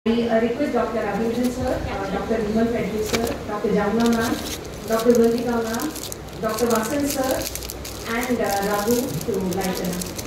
I request Dr. Abhinjan sir, Dr. Vimal Frederick sir, Dr. Jamuna ma'am, Dr. Gandhika ma'am, Dr. Vasan sir, and Raghu to lighten up.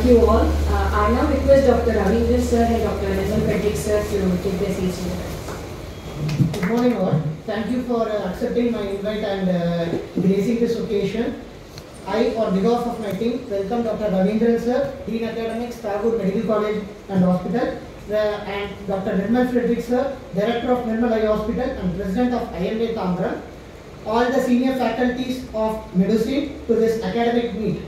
Thank you all. I now request Dr. Abhinjan sir and Dr. Vimal Frederick sir to take their seats with us. Good morning all. Thank you for accepting my invite and gracing this occasion. I, on behalf of my team, welcome Dr. Ravindran sir, Dean Academics, Tagore Medical College and Hospital, and Dr. Nirmal Frederick sir, Director of Nirmal Eye Hospital and President of IMA Tamra, all the senior faculties of medicine to this academic meet.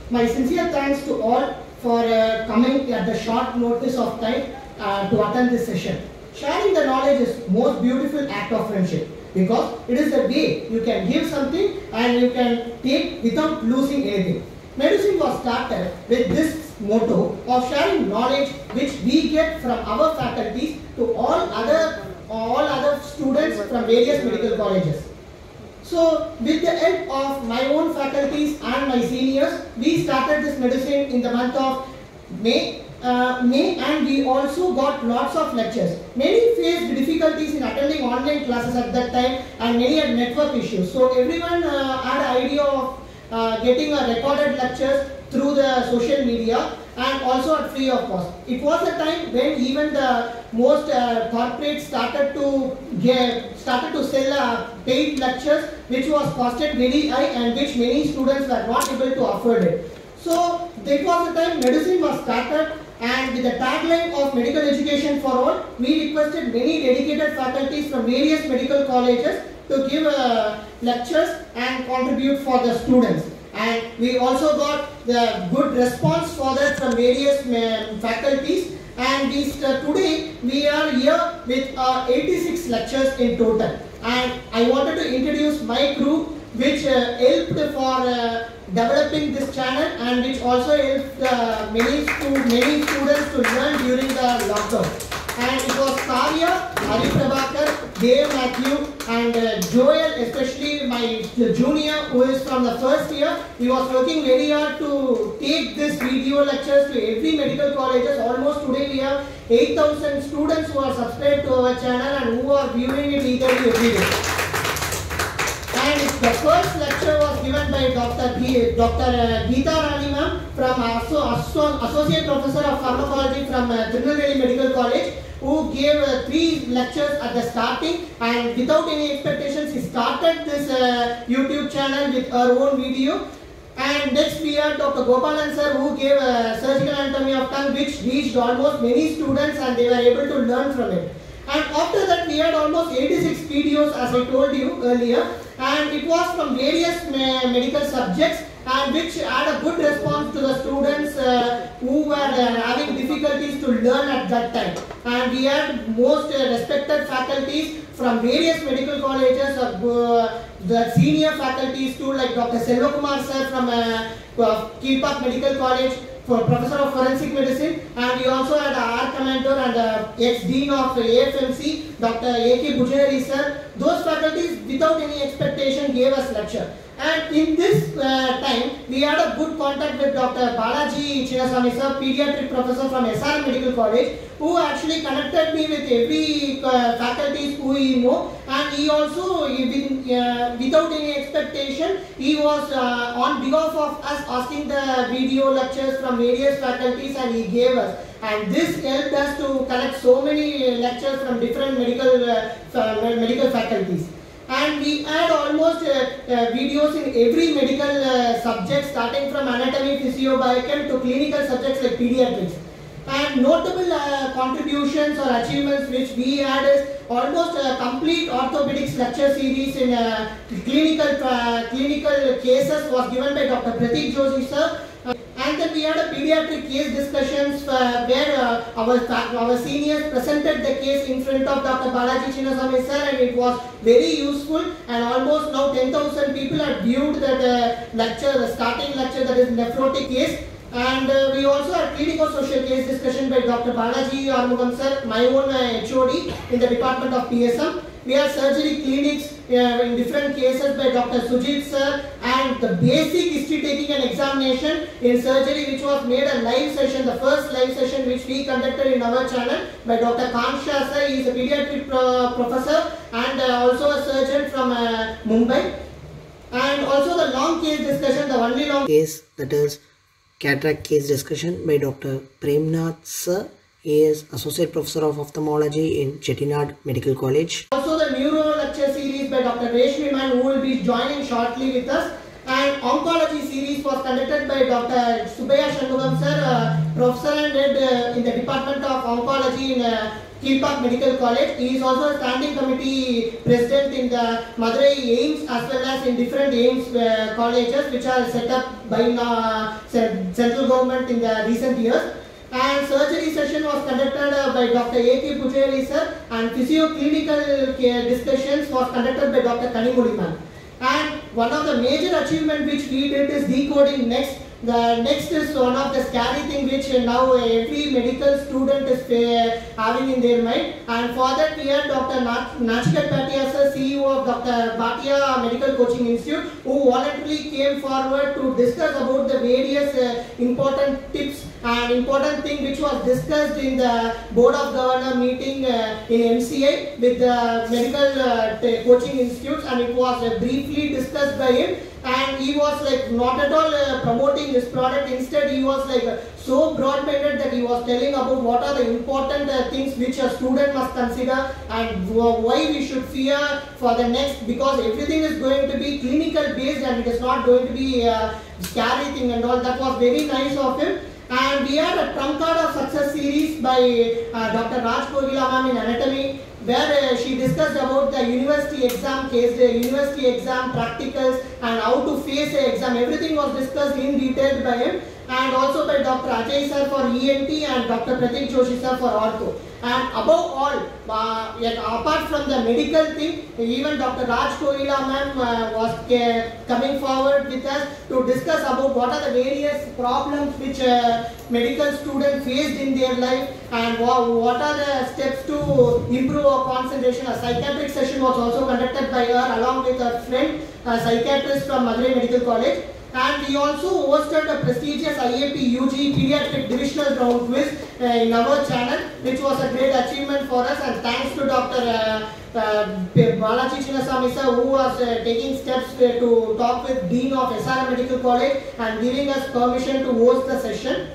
My sincere thanks to all for coming at the short notice of time to attend this session. Sharing the knowledge is most beautiful act of friendship because it is the way you can give something and you can take without losing anything. Medicine was started with this motto of sharing knowledge which we get from our faculties to all other students from various medical colleges. So, with the help of my own faculties and my seniors, we started this medicine in the month of May, and we also got lots of lectures. Many faced difficulties in attending online classes at that time and many had network issues. So, everyone had an idea of getting a recorded lectures through the social media and also at free of cost. It was a time when even the most corporates started to sell paid lectures which was costed very high and which many students were not able to afford it. So that was the time medicine was started, and with the tagline of medical education for all, we requested many dedicated faculties from various medical colleges to give lectures and contribute for the students. And we also got the good response for that from various faculties, and today we are here with 86 lectures in total. And I wanted to introduce my group which helped for developing this channel and which also helped many students to learn during the lockdown. And it was Karya, Hari Prabhakar, Dave Matthew and Joel, especially my junior who is from the first year. He was working very hard to take this video lectures to every medical colleges. Almost today we have 8,000 students who are subscribed to our channel and who are viewing it eagerly every day. And the first lecture was given by Dr. Geeta Rani ma'am from Associate Professor of Pharmacology from Tirunelveli Medical College, who gave 3 lectures at the starting, and without any expectations he started this YouTube channel with her own video. And next we had Dr. Gopalan sir, who gave surgical anatomy of tongue which reached almost many students and they were able to learn from it. And after that we had almost 86 videos as I told you earlier, and it was from various medical subjects and which had a good response to the students who were having difficulties to learn at that time. And we had most respected faculties from various medical colleges, the senior faculties too, like Dr. Selvakumar sir from Kilpack Medical College, for Professor of Forensic Medicine, and we also had our Commander and ex-Dean of AFMC, Dr. A.K. Bujari sir. Those faculties without any expectation gave us lecture. And in this time, we had a good contact with Dr. Balaji Chinnaswamy sir, Pediatric Professor from SRM Medical College, who actually connected me with every faculty who he know, and he also, without any expectation, he was on behalf of us asking the video lectures from various faculties, and he gave us. And this helped us to collect so many lectures from different medical faculties. And we had almost videos in every medical subject, starting from anatomy, physio, biochem to clinical subjects like pediatrics. And notable contributions or achievements which we had is almost a complete orthopedics lecture series in clinical cases was given by Dr. Pratik Joshi sir. And then we had a pediatric case discussions where our seniors presented the case in front of Dr. Balaji Chinnaswamy sir, and it was very useful, and almost now 10,000 people had viewed that lecture, the starting lecture, that is nephrotic case. And we also had clinical social case discussion by Dr. Balaji Armugam sir, my own HOD in the department of PSM. We had surgery clinics in different cases by Dr. Sujit sir, and the basic history taking and examination in surgery, which was made a live session, the first live session which we conducted in our channel by Dr. Kansha sir. He is a pediatric professor and also a surgeon from Mumbai. And also the long case discussion, the only long case, that is cataract case discussion by Dr. Premnath sir. He is Associate Professor of Ophthalmology in Chettinad Medical College. Also the neuro lecture series by Dr. Reshmi ma'am, who will be joining shortly with us. And oncology series was conducted by Dr. Subaya Shanmugam sir, Professor and Head in the Department of Oncology in Kilpack Medical College. He is also a standing committee president in the Madurai AIMS as well as in different AIMS colleges which are set up by central government in the recent years. And surgery session was conducted by Dr. A.K. Pujari sir, and physio-clinical discussions was conducted by Dr. Kanimudi ma'am. And one of the major achievement which we did is decoding next. The next is one of the scary thing which now every medical student is having in their mind, and for that we had Dr. Nachiket Bhatia sir, CEO of Dr. Bhatia Medical Coaching Institute, who voluntarily came forward to discuss about the various important tips and important thing which was discussed in the Board of Governor meeting in MCI with the medical coaching institutes, and it was briefly discussed by him. And he was like not at all promoting his product. Instead, he was like so broad-minded that he was telling about what are the important things which a student must consider and why we should fear for the next, because everything is going to be clinical based and it is not going to be a scary thing and all. That was very nice of him. And we had a trump card of success series by Dr. Raj Kogila ma'am in anatomy, where she discussed about the university exam case, the university exam practicals and how to face the exam. Everything was discussed in detail by him, and also by Dr. Ajay sir for ENT and Dr. Pratik Joshi sir for ortho. And above all, apart from the medical thing, even Dr. Raj Kogila ma'am was coming forward with us to discuss about what are the various problems which medical students faced in their life and what are the steps to improve our concentration. A psychiatric session was also conducted by her along with her friend, a psychiatrist from Madurai Medical College. And we also hosted a prestigious IAP UG pediatric divisional round quiz in our channel, which was a great achievement for us, and thanks to Dr. Balaji Chinnaswamy sir, who was taking steps to talk with Dean of SRM Medical College and giving us permission to host the session.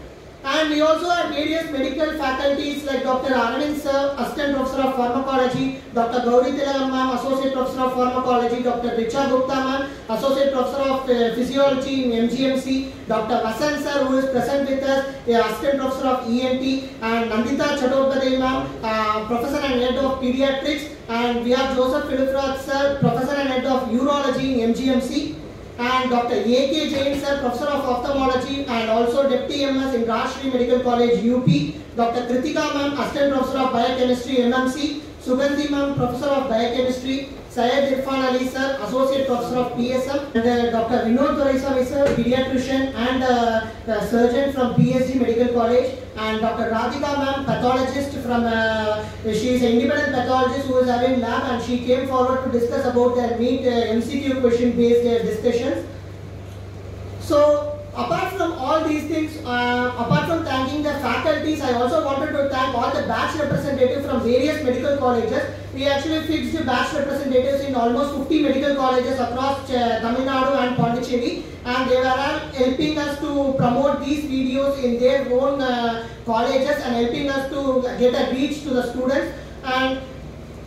And we also had various medical faculties like Dr. Arvind sir, Assistant Professor of Pharmacology, Dr. Gauri Tilakam ma'am, Associate Professor of Pharmacology, Dr. Richa Gupta ma'am, Associate Professor of Physiology in MGMC, Dr. Vasan sir, who is present with us, Assistant Professor of ENT, and Nandita Chattopadhyay ma'am, Professor and Head of Pediatrics, and we have Joseph Philiprat sir, Professor and Head of Urology in MGMC. And Dr. A.K. Jain sir, Professor of Ophthalmology and also Deputy MS in Rajshri Medical College UP, Dr. Kritika ma'am, Assistant Professor of Biochemistry MMC, Sugandhi ma'am, Professor of Biochemistry, Syed Irfan Ali sir, Associate Professor of PSM, and Dr. Vinod Doraiswamy sir, Pediatrician and Surgeon from PSG Medical College, and Dr. Radhika ma'am, Pathologist from, she is an independent pathologist who is having lab, and she came forward to discuss about the NEET MCQ question based discussions. So, apart from all these things, apart from thanking the faculties, I also wanted to thank all the batch representatives from various medical colleges. We actually fixed batch representatives in almost 50 medical colleges across Tamil Nadu and Pondicherry, and they were helping us to promote these videos in their own colleges and helping us to get a reach to the students, and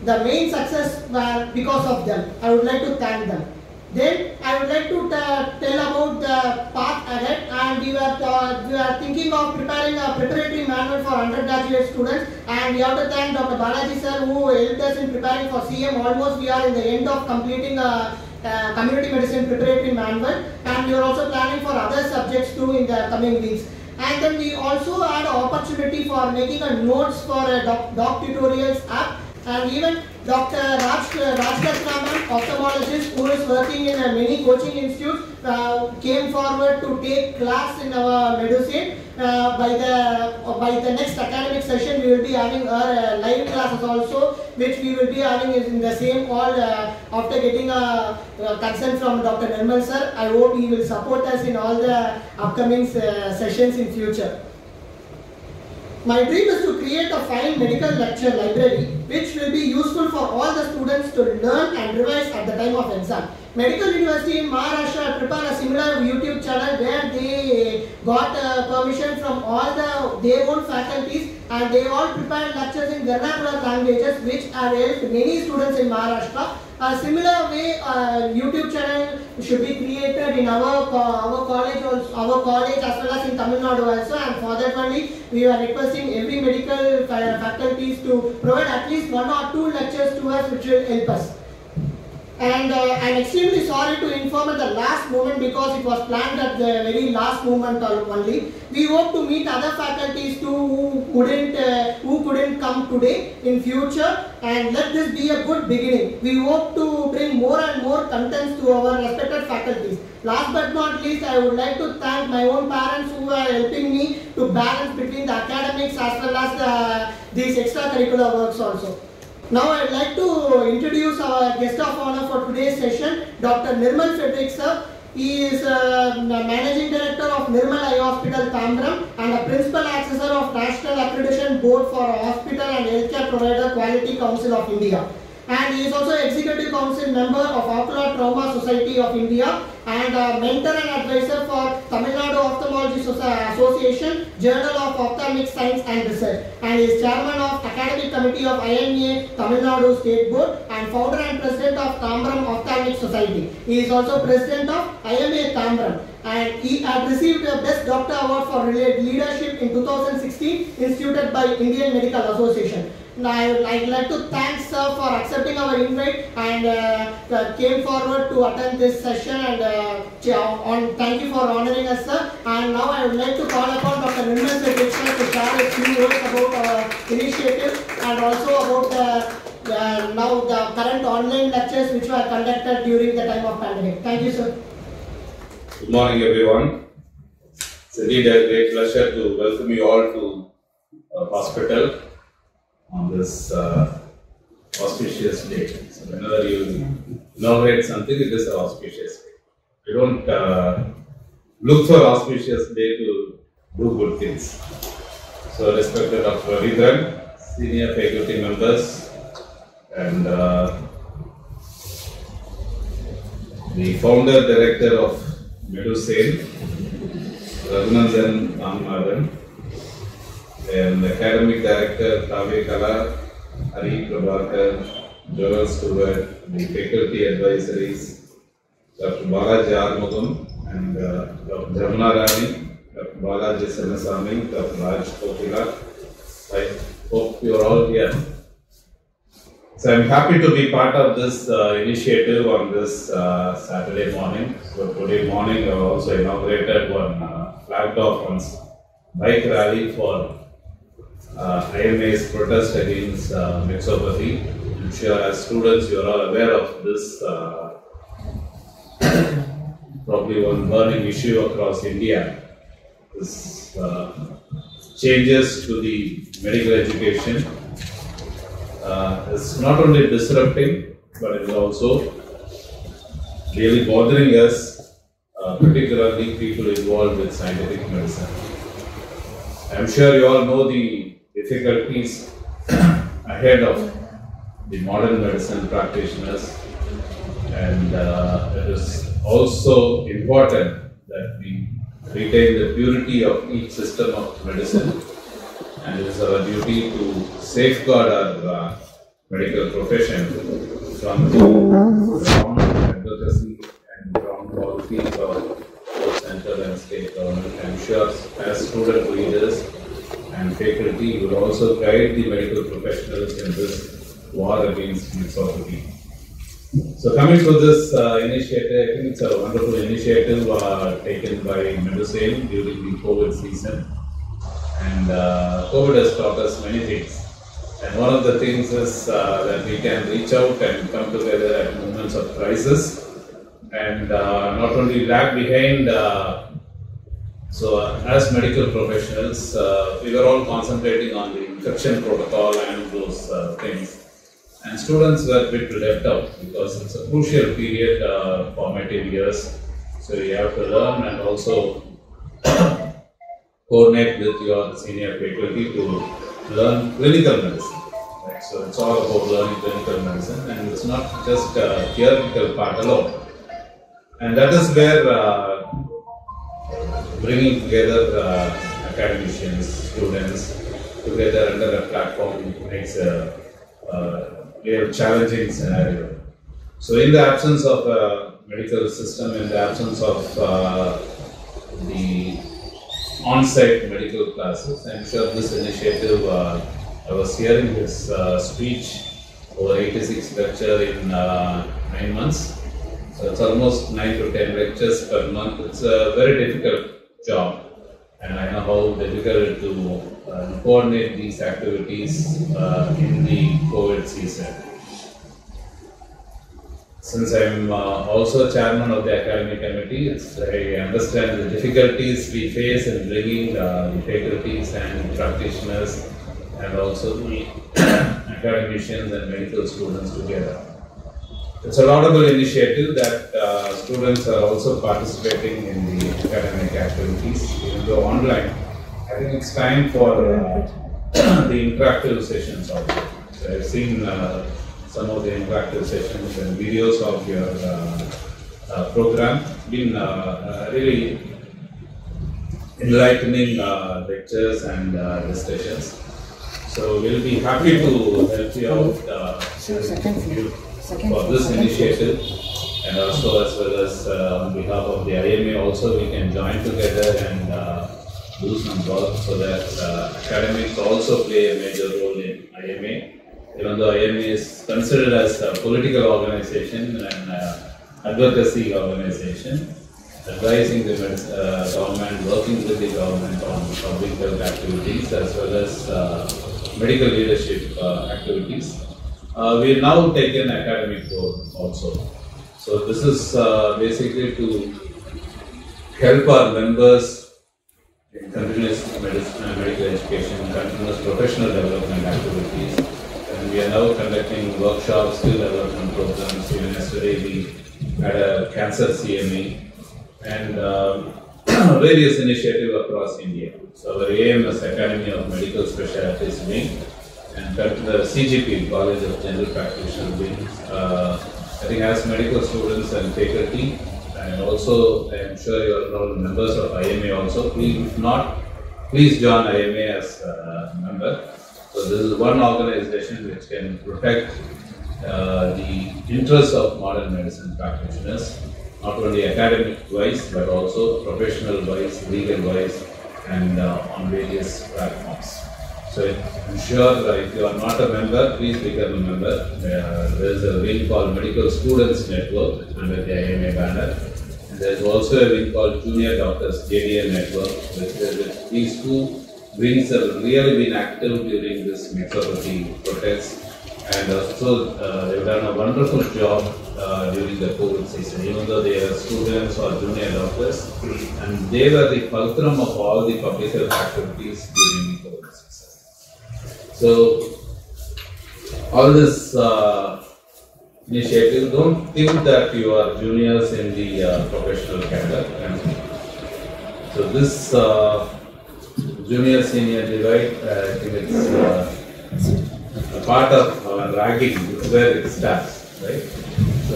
the main success were because of them. I would like to thank them. Then I would like to tell about the path ahead, and we are thinking of preparing a preparatory manual for undergraduate students, and we have to thank Dr. Balaji sir who helped us in preparing for CM. Almost we are in the end of completing a community medicine preparatory manual, and we are also planning for other subjects too in the coming weeks. And then we also had an opportunity for making a notes for a doc tutorials app, and even Dr. Rajkatraman, ophthalmologist who is working in many coaching institutes, came forward to take class in our medicine. By the next academic session, we will be having our live classes also, which we will be having in the same hall after getting a consent from Dr. Nirmal sir. I hope he will support us in all the upcoming sessions in future. My dream is to create a fine medical lecture library which will be useful for all the students to learn and revise at the time of exam. Medical University in Maharashtra prepared a similar YouTube channel where they got permission from all their own faculties, and they all prepared lectures in vernacular languages which have helped many students in Maharashtra. A similar way YouTube channel should be created in our college as well as in Tamil Nadu also, and for that only we are requesting every medical faculties to provide at least 1 or 2 lectures to us which will help us. And I'm extremely sorry to inform at the last moment because it was planned at the very last moment only. We hope to meet other faculties too who couldn't come today in future, and let this be a good beginning. We hope to bring more and more contents to our respected faculties. Last but not least, I would like to thank my own parents who are helping me to balance between the academics as well as these extracurricular works also. Now I would like to introduce our guest of honor for today's session, Dr. Nirmal Frederick sir. He is Managing Director of Nirmal Eye Hospital, Tambram, and a Principal Assessor of National Accreditation Board for Hospital and Healthcare Provider Quality Council of India. And he is also Executive Council member of Ocular Trauma Society of India, and a mentor and advisor for Tamil Nadu Ophthalmology Association, Journal of Ophthalmic Science and Research, and is Chairman of Academic Committee of IMA Tamil Nadu State Board, and founder and president of Tambram Ophthalmic Society. He is also president of IMA Tambram, and he had received the Best Doctor Award for Leadership in 2016 instituted by Indian Medical Association. Now, I would like to thank sir for accepting our invite and came forward to attend this session, and thank you for honoring us, sir. And now I would like to call upon Dr. Nirmal Frederick sir to share a few words about our initiative and also about the current online lectures which were conducted during the time of pandemic. Thank you, sir. Good morning, everyone. It's indeed a great pleasure to welcome you all to our hospital on this auspicious day. So whenever you inaugurate something, it is an auspicious day. We don't look for auspicious day to do good things. So respected Dr. Ravindran, senior faculty members, and the founder director of Medusane, Raghunandan Ramanathan, and academic director Kavya Kala, Hari Prabhakar, Joel Stewart, the faculty advisories, Dr. Balaji Armugam, and Dr. Jamuna Rani, Dr. Balaji Sanasamy, Dr. Raj Kokila. I hope you are all here. So I am happy to be part of this initiative on this Saturday morning. So today morning I also inaugurated one flagged off bike rally for IMA's protest against myxopathy. I'm sure as students you are all aware of this probably one burning issue across India. This changes to the medical education is not only disrupting but it is also really bothering us, particularly people involved with scientific medicine. I'm sure you all know the difficulties ahead of the modern medicine practitioners, and it is also important that we retain the purity of each system of medicine, and it is our duty to safeguard our medical profession from the wrong advocacy philosophy of both central and state government. I'm sure as student leaders and faculty, you will also guide the medical professionals in this war against mixopathy. So coming to this initiative, I think it's a wonderful initiative taken by Medicine during the COVID season. And COVID has taught us many things. And one of the things is that we can reach out and come together at moments of crisis and not only lag behind. So as medical professionals, we were all concentrating on the infection protocol and those things. And students were a bit left out because it's a crucial period, formative years. So you have to learn and also coordinate with your senior faculty to learn clinical medicine. Right? So it's all about learning clinical medicine, and it's not just a theoretical part alone. And that is where bringing together academicians, students together under a platform makes a real challenging scenario. So in the absence of a medical system, in the absence of the on-site medical classes, I'm sure this initiative, I was hearing his speech over 86 lecture in 9 months. So it's almost 9 to 10 lectures per month. It's a very difficult job, and I know how difficult to coordinate these activities in the COVID season. Since I'm also chairman of the academic committee, I understand the difficulties we face in bringing the faculties and practitioners and also the academicians and medical students together. It's a laudable initiative that students are also participating in the academic activities, even though online. I think it's time for the interactive sessions also. So I've seen some of the interactive sessions and videos of your program. Been really enlightening lectures and discussions. So we'll be happy to help you out for this initiative, and also as well as on behalf of the IMA also we can join together and do some work so that academics also play a major role in IMA. Even though IMA is considered as a political organization and advocacy organization, advising the government, working with the government on public health activities as well as medical leadership activities. We now take an academic role also. So this is basically to help our members in continuous medical education, continuous professional development activities. And we are now conducting workshops, skill development programs. Even yesterday we had a cancer CME and various initiatives across India. So our AMS, Academy of Medical Specialties wing, and the CGP, College of General Practitioners wing, I think as medical students and faculty, and also I am sure you are all members of IMA also. Please, if not, please join IMA as a member. So this is one organization which can protect the interests of modern medicine practitioners, not only academic wise but also professional wise, legal wise, and on various platforms. So I'm sure if you are not a member, please become a member. There is a wing called Medical Students Network under the IMA banner. And there is also a wing called Junior Doctors JDN Network, which these two wings have really been active during this mixopathy protest. And also they've done a wonderful job during the COVID season, even though they are students or junior doctors. And they were the fulcrum of all the public health activities during the COVID season. So, all this initiative, don't think that you are juniors in the professional cadre. So, this junior senior divide, I think it's a part of our ragging, where it starts, right? So,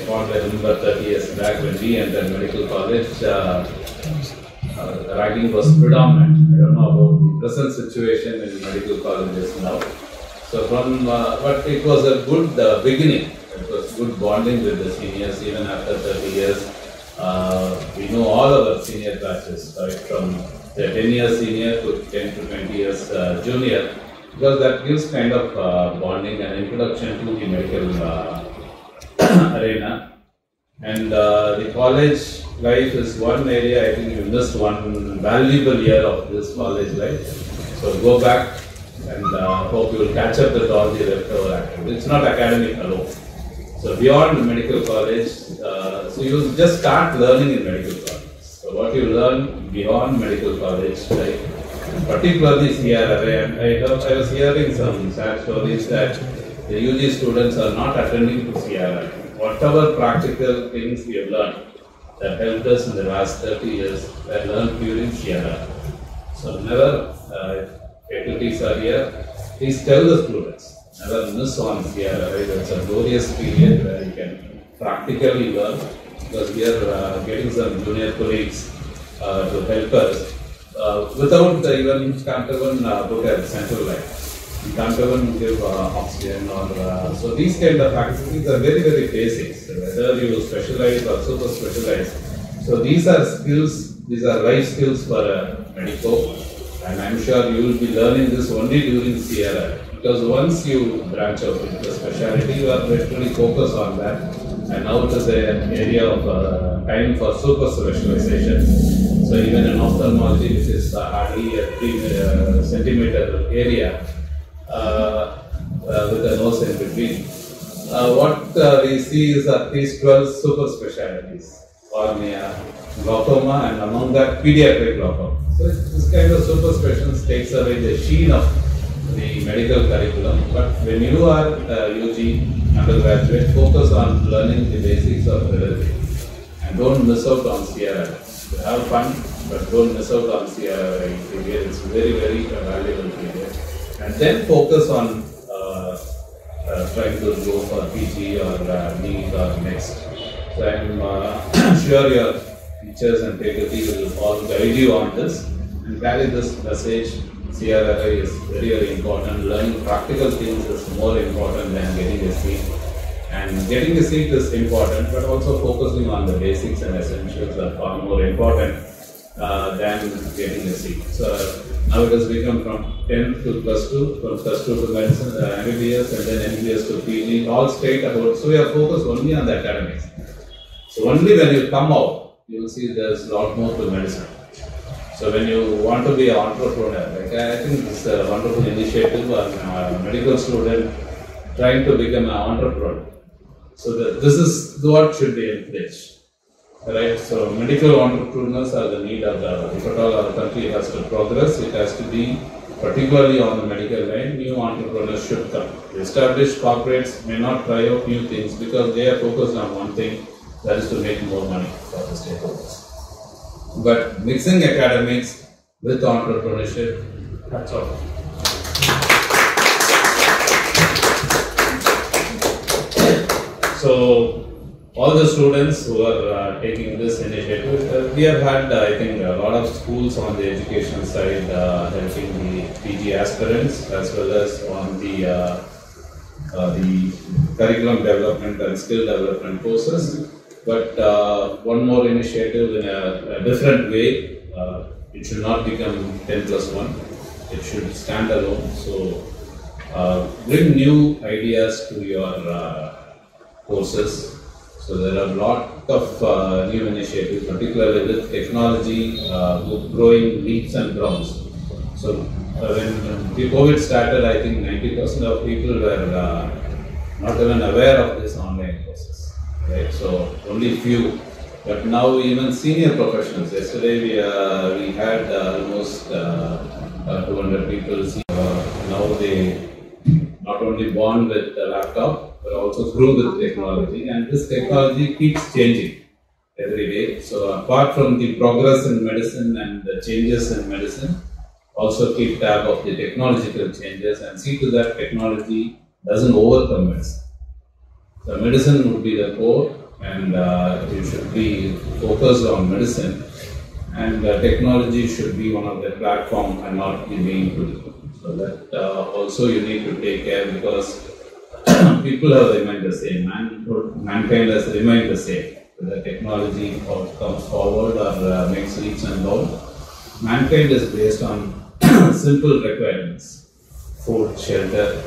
I remember 30 years back when we entered medical college, ragging was predominant. I don't know about the present situation in medical colleges now. So but it was a good beginning. It was good bonding with the seniors even after 30 years. We know all our senior batches, right, from the 10 years senior to 10 to 20 years junior, because that gives kind of bonding and introduction to the medical arena. And the college life is one area. I think you missed one valuable year of this college life. So go back and hope you will catch up with all the leftover activities. It's not academic alone. So beyond medical college, so you just start learning in medical college. So what you learn beyond medical college, right? Particularly CRRA, and I was hearing some sad stories that the UG students are not attending to CRRA. Whatever practical things we have learned that helped us in the last 30 years were learned during CRRA. So never, faculties are here, please tell the students, never miss on CRRA. It's a glorious period where you can practically learn, because we are getting some junior colleagues to help us. Without even can't even put a central line. You can't even give oxygen or so these kind of activities are very, very basic. So whether you specialize or super specialize. So these are skills, these are life skills for a medico, and I'm sure you will be learning this only during CRI. Because once you branch out into specialty, you are literally focused on that. And now it is an area of time for super specialization. So even in ophthalmology, which is hardly a 3 centimeter area with a nose in between, what we see is at least 12 super specialties, cornea, glaucoma, and among that pediatric glaucoma. So this kind of super specialties takes away the sheen of the medical curriculum. But when you are UG undergraduate, focus on learning the basics of radiology and don't miss out on CRI. Have fun, but don't miss out on CRI period. It's very, very valuable period. And then focus on trying to go for PG or NEET or next. So I'm sure your teachers and faculty will all guide you on this and carry this message. CRI is very, very important. Learning practical things is more important than getting a seat. And getting a seat is important, but also focusing on the basics and essentials are far more important than getting a seat. So now it has become from 10 to plus 2, from plus 2 to medicine, MBBS, and then MBBS to PG, all straight about. So we are focused only on the academics. So only when you come out, you will see there's a lot more to medicine. So when you want to be an entrepreneur, like I think this is a wonderful initiative on a medical student trying to become an entrepreneur. So this is what should be encouraged, right? So medical entrepreneurs are the need of the, if at all our country has to progress, it has to be particularly on the medical line, new entrepreneurs should come. The established corporates may not try out new things because they are focused on one thing, that is to make more money for the stakeholders. But mixing academics with entrepreneurship, that's all. So, all the students who are taking this initiative, we have had, I think, a lot of schools on the education side helping the PG aspirants as well as on the curriculum development and skill development courses. But one more initiative in a different way, it should not become 10 plus 1, it should stand alone. So bring new ideas to your courses. So there are a lot of new initiatives, particularly with technology growing leaps and bounds. So when the COVID started, I think 90% of people were not even aware of this online courses. Right, so only few, but now even senior professionals. Yesterday we had almost 200 people. Now they not only born with a laptop, but also grew with technology, and this technology keeps changing every day. So apart from the progress in medicine and the changes in medicine, also keep tab of the technological changes and see to that technology doesn't overcome medicine. So medicine would be the core, and you should be focused on medicine, and technology should be one of the platform and not the main tool. So that also you need to take care, because people have remained the same, mankind has remained the same. whether technology comes forward or makes leaps and bounds. Mankind is based on simple requirements: food, shelter,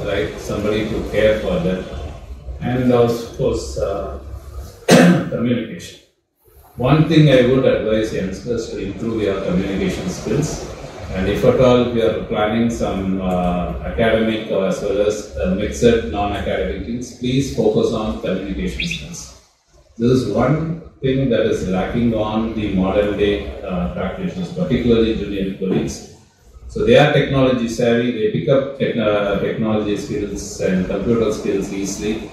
right? Somebody to care for them, and of course communication. One thing I would advise youngsters to improve your communication skills, and if at all we are planning some academic as well as mixed non-academic things, please focus on communication skills. This is one thing that is lacking on the modern day practitioners, particularly junior colleagues. So they are technology savvy, they pick up technology skills and computer skills easily,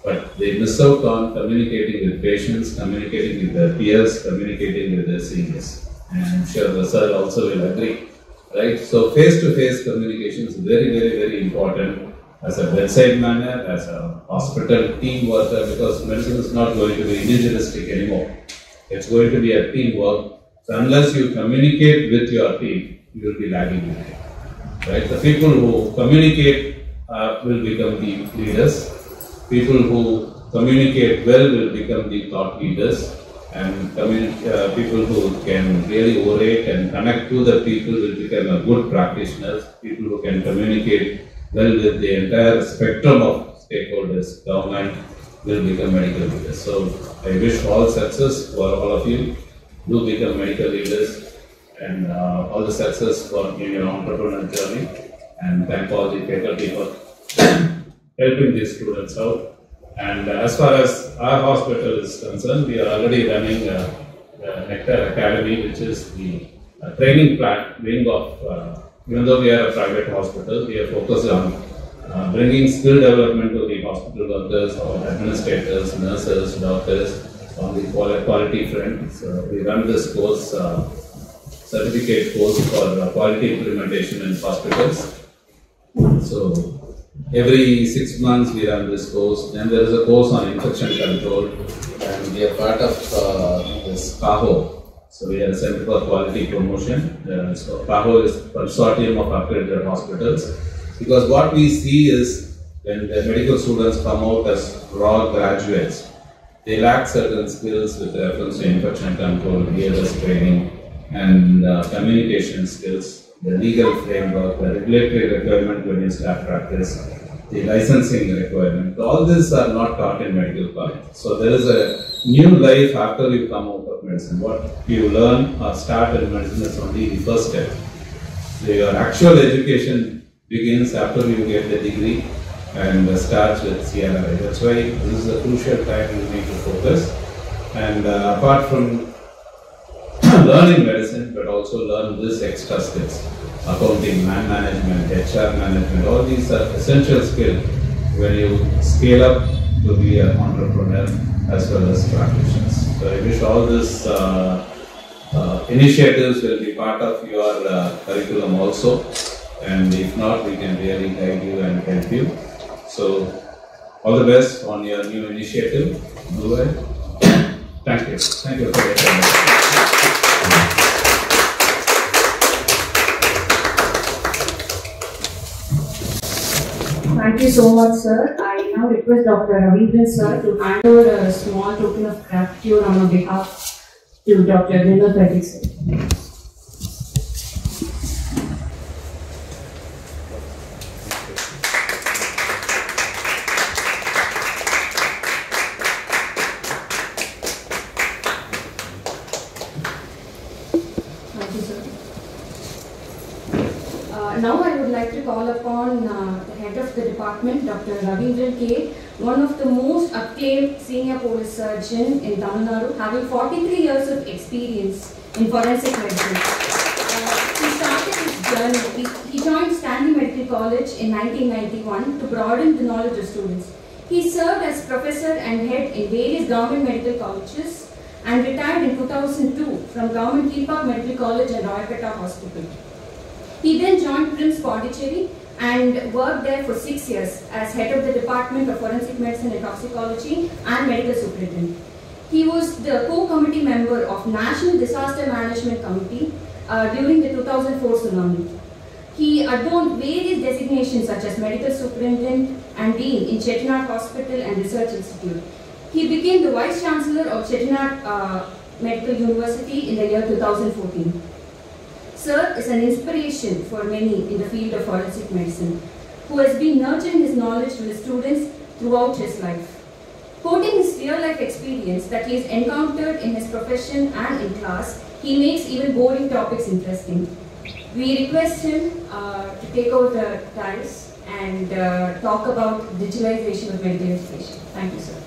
but they miss out on communicating with patients, communicating with their peers, communicating with their seniors. And I'm sure the sir also will agree, right? So face-to-face communication is very, very, very important as a bedside manner, as a hospital team worker, because medicine is not going to be individualistic anymore. It's going to be a teamwork. So unless you communicate with your team, you will be lagging behind, right? The people who communicate will become the leaders. People who communicate well will become the thought leaders, and people who can really orate and connect to the people will become a good practitioners. People who can communicate well with the entire spectrum of stakeholders, government, will become medical leaders. So I wish all success for all of you. Do become medical leaders, and all the success for your entrepreneurial journey. And thank all the faculty for helping these students out. And as far as our hospital is concerned, we are already running the Nectar Academy, which is the training wing of, even though we are a private hospital, we are focused on bringing skill development to the hospital workers, our administrators, nurses, doctors, on the quality front. So we run this course, certificate course for quality implementation in hospitals. So every 6 months we run this course. Then there is a course on infection control, and we are part of this CAHO. So we are a Center for Quality Promotion. So CAHO is consortium of accredited hospitals. Because what we see is when the medical students come out as raw graduates, they lack certain skills with reference to infection control, BLS training, and communication skills, the legal framework, the regulatory requirement when you start practice, the licensing requirement. All these are not taught in medical college. So there is a new life after you come out of medicine. What you learn or start in medicine is only the first step. So your actual education begins after you get the degree and starts with CRI. That's why this is a crucial time you need to focus. And apart from learning medicine, but also learn this extra skills: accounting, man management, HR management. All these are essential skills when you scale up to be an entrepreneur as well as practitioners. So I wish all these initiatives will be part of your curriculum also. And if not, we can really guide you and help you. So all the best on your new initiative. Do it. Thank you. Thank you for your time. Thank you so much, sir. I now request Dr. Ravindran sir to hand over a small token of gratitude on behalf to Dr. Vimal Reddy sir. Now I would like to call upon the head of the department, Dr. Ravindran K., one of the most acclaimed senior police surgeon in Tamil Nadu, having 43 years of experience in forensic medicine. He started his journey. He joined Stanley Medical College in 1991 to broaden the knowledge of students. He served as professor and head in various government medical colleges and retired in 2002 from Government Kilpauk Medical College and Royapeta Hospital. He then joined PRIMS Pondicherry and worked there for 6 years as head of the Department of Forensic Medicine and Toxicology and Medical Superintendent. He was the co-committee member of National Disaster Management Committee during the 2004 tsunami. He adorned various designations such as Medical Superintendent and Dean in Chettinad Hospital and Research Institute. He became the Vice Chancellor of Chettinad Medical University in the year 2014. Sir is an inspiration for many in the field of forensic medicine, who has been nurturing his knowledge to his students throughout his life. Quoting his real-life experience that he has encountered in his profession and in class, he makes even boring topics interesting. We request him to take over the dais and talk about digitalization of medical education. Thank you, sir.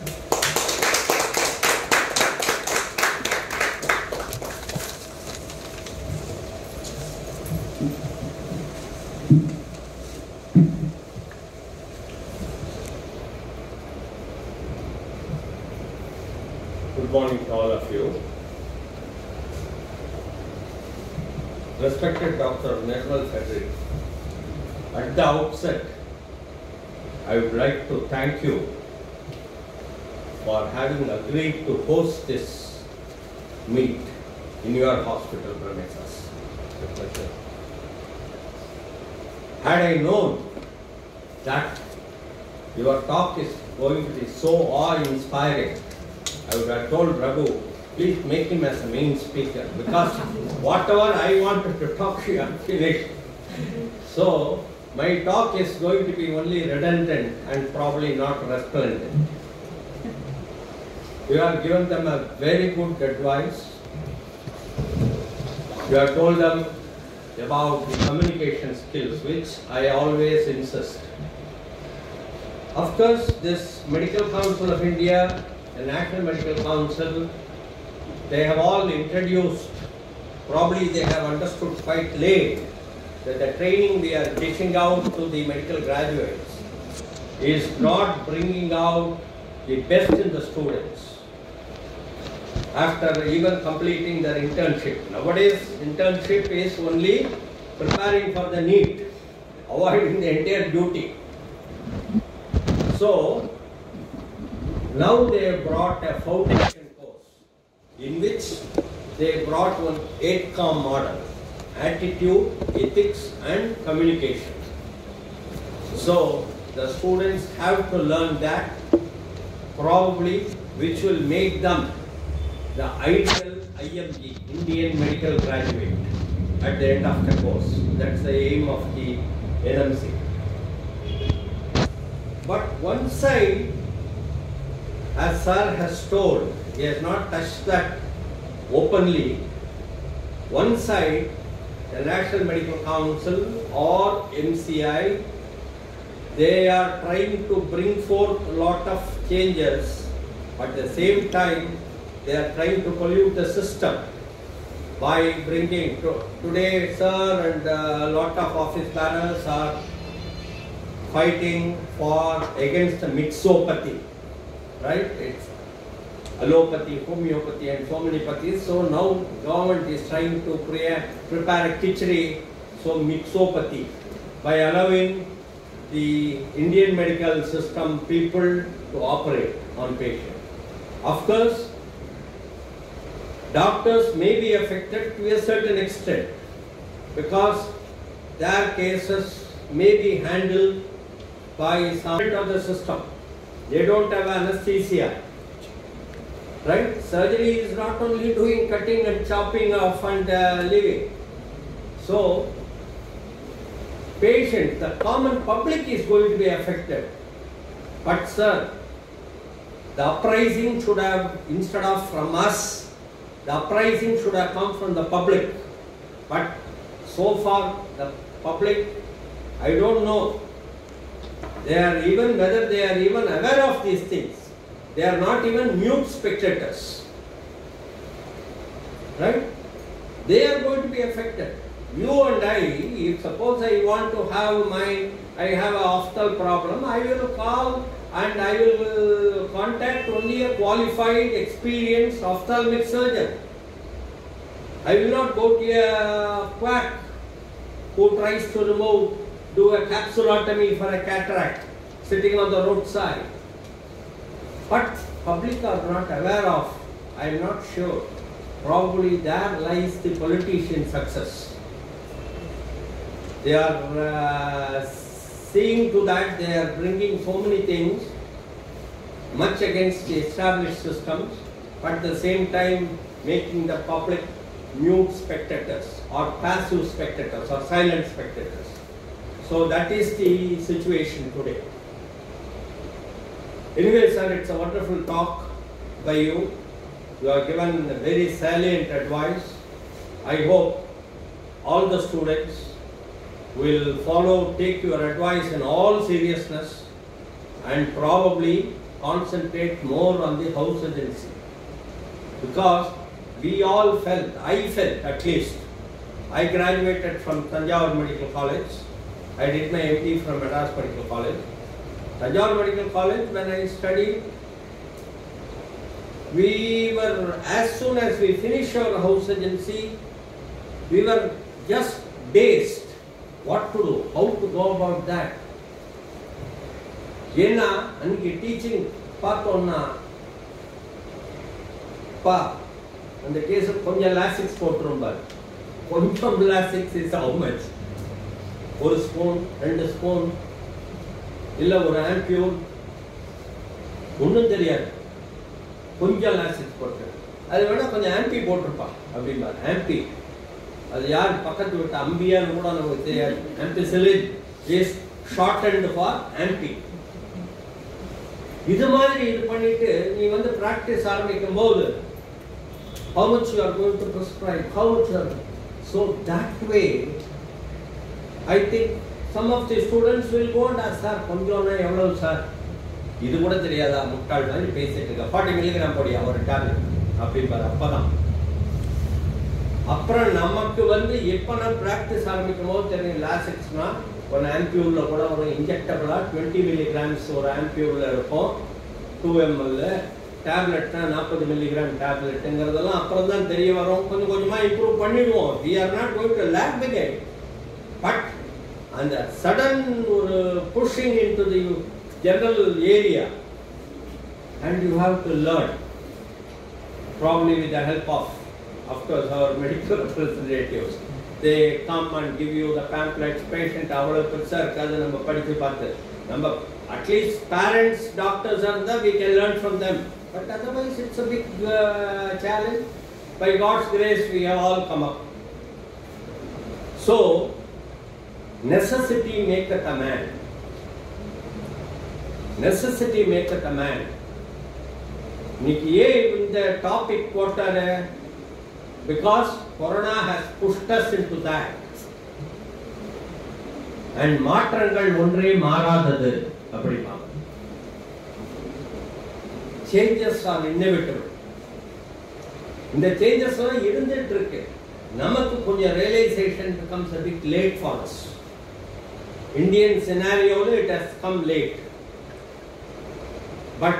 Good morning to all of you. Respected Dr. Nirmal Frederick, at the outset, I would like to thank you for having agreed to host this meet in your hospital premises. It's a pleasure. Had I known that your talk is going to be so awe-inspiring, I would have told Raghu, please make him as a main speaker, because whatever I wanted to talk, you have finished. So, my talk is going to be only redundant and probably not resplendent. You have given them a very good advice. You have told them about the communication skills, which I always insist. Of course, this Medical Council of India, the National Medical Council, they have all introduced, probably they have understood quite late, that the training we are dishing out to the medical graduates is not bringing out the best in the students after even completing their internship. Nowadays, internship is only preparing for the NEET, avoiding the entire duty. So, now they have brought a foundation course in which they brought one 8COM model: attitude, ethics and communication. So the students have to learn that, probably, which will make them the ideal IMG, Indian medical graduate, at the end of the course. That's the aim of the NMC. But one side, as Sir has told, he has not touched that openly. One side, the National Medical Council or MCI, they are trying to bring forth a lot of changes, but at the same time, they are trying to pollute the system by bringing, today Sir and a lot of office bearers are fighting against the mixopathy. Right? It's allopathy, homeopathy and so many pathies. So now government is trying to prepare a khichdi, so mixopathy, by allowing the Indian medical system people to operate on patients. Of course, doctors may be affected to a certain extent because their cases may be handled by some of the system. They don't have anesthesia, right? Surgery is not only doing cutting and chopping off and leaving. So, patient, the common public is going to be affected. But sir, the uprising should have, instead of from us, the uprising should have come from the public. But so far, the public, I don't know. Whether they are even aware of these things. They are not even mute spectators. Right? They are going to be affected. You and I, if suppose I want to have I have a ophthalmic problem, I will call and I will contact only a qualified, experienced ophthalmic surgeon. I will not go to a quack who tries to do a capsulotomy for a cataract sitting on the roadside. But public are not aware of, I am not sure. Probably there lies the politician's success. They are seeing to that, they are bringing so many things. much against the established systems, but at the same time making the public mute spectators or passive spectators or silent spectators. So that is the situation today. Anyway, sir, it's a wonderful talk by you. You have given very salient advice. I hope all the students will follow, take your advice in all seriousness and probably concentrate more on the house agency. Because we all felt, I felt at least, I graduated from Tanjore Medical College. I did my MD from Madras Medical College. Tanjore Medical College, when I studied, we were, as soon as we finished our house agency, we were just dazed what to do, how to go about that. Yena, aniki teaching பார்த்தோம்னா பா அந்த case கொஞ்சம் Lasix போட்டுருப்பார். கொஞ்சம் Lasix is how much? ஒரு spoon, 2 spoon, இல்லை ஒரு ஆம்பியூல், ஒன்றும் தெரியாது. கொஞ்சம் லாசிக்ஸ் போட்டு அது வேணா கொஞ்சம் ஆம்பி போட்டிருப்பா அப்படிம்பார். ஆம்பி அது யார் பக்கத்து விட்டு அம்பியான்னு கூட நமக்கு தெரியாது. Ampicillin is shortened for ampi. இது மாதிரி இது பண்ணிட்டு நீ வந்து பிராக்டிஸ் ஆரம்பிக்கும் போது how much you are going to prescribe, how much you are, so that way I think some of the students will go and ask, sir கொஞ்சம்னா எவ்வளவு sir? இது கூட தெரியாதா? முட்டாள் மாதிரி பேசிட்டு இருக்க. 40 மில்லிகிராம் போடியா ஒரு டேப்லெட் அப்படிம்பாரு. அப்பதான் அப்புறம் நமக்கு வந்து எப்ப நான் பிராக்டிஸ் ஆரம்பிக்கும் போது தெரியும் லாசிக்ஸ்னா ஒரு ஆம்பியூல்ல கூட ஒரு இன்ஜெக்டபிளா 20 மில்லிகிராம்ஸ் ஒரு ஆம்பியூல்ல இருக்கும். 2 ml டேப்லெட்னா 40 மில்லிகிராம் டேப்லெட்டுங்கிறதெல்லாம் அப்புறம் தான் தெரிய வரும். கொஞ்சம் கொஞ்சமா இம்ப்ரூவ் பண்ணிடுவோம். we are not going to lag behind, but அந்த சடன் ஒரு pushing into the general area and you have to learn, probably with the help of course our medical representatives. They come and give you the pamphlets. Patient அவ்வளவு பெருசா இருக்காது, நம்ம படிச்சு பார்த்து நம்ம at least parents, doctors are there, we can learn from them. But otherwise it's a big challenge. By God's grace we have all come up. So necessity maketh a man. Necessity maketh a man. இன்னைக்கு ஏன் இந்த topic போட்டாரு? Because Corona has pushed us into that. And மாற்றங்கள் ஒன்றே மாறாதது அப்படிமா. Changes are inevitable. இந்த changes எல்லாம் இருந்துட்டு இருக்கு. நமக்கு கொஞ்சம் realization becomes a bit late for us. Indian scenario it has come late. But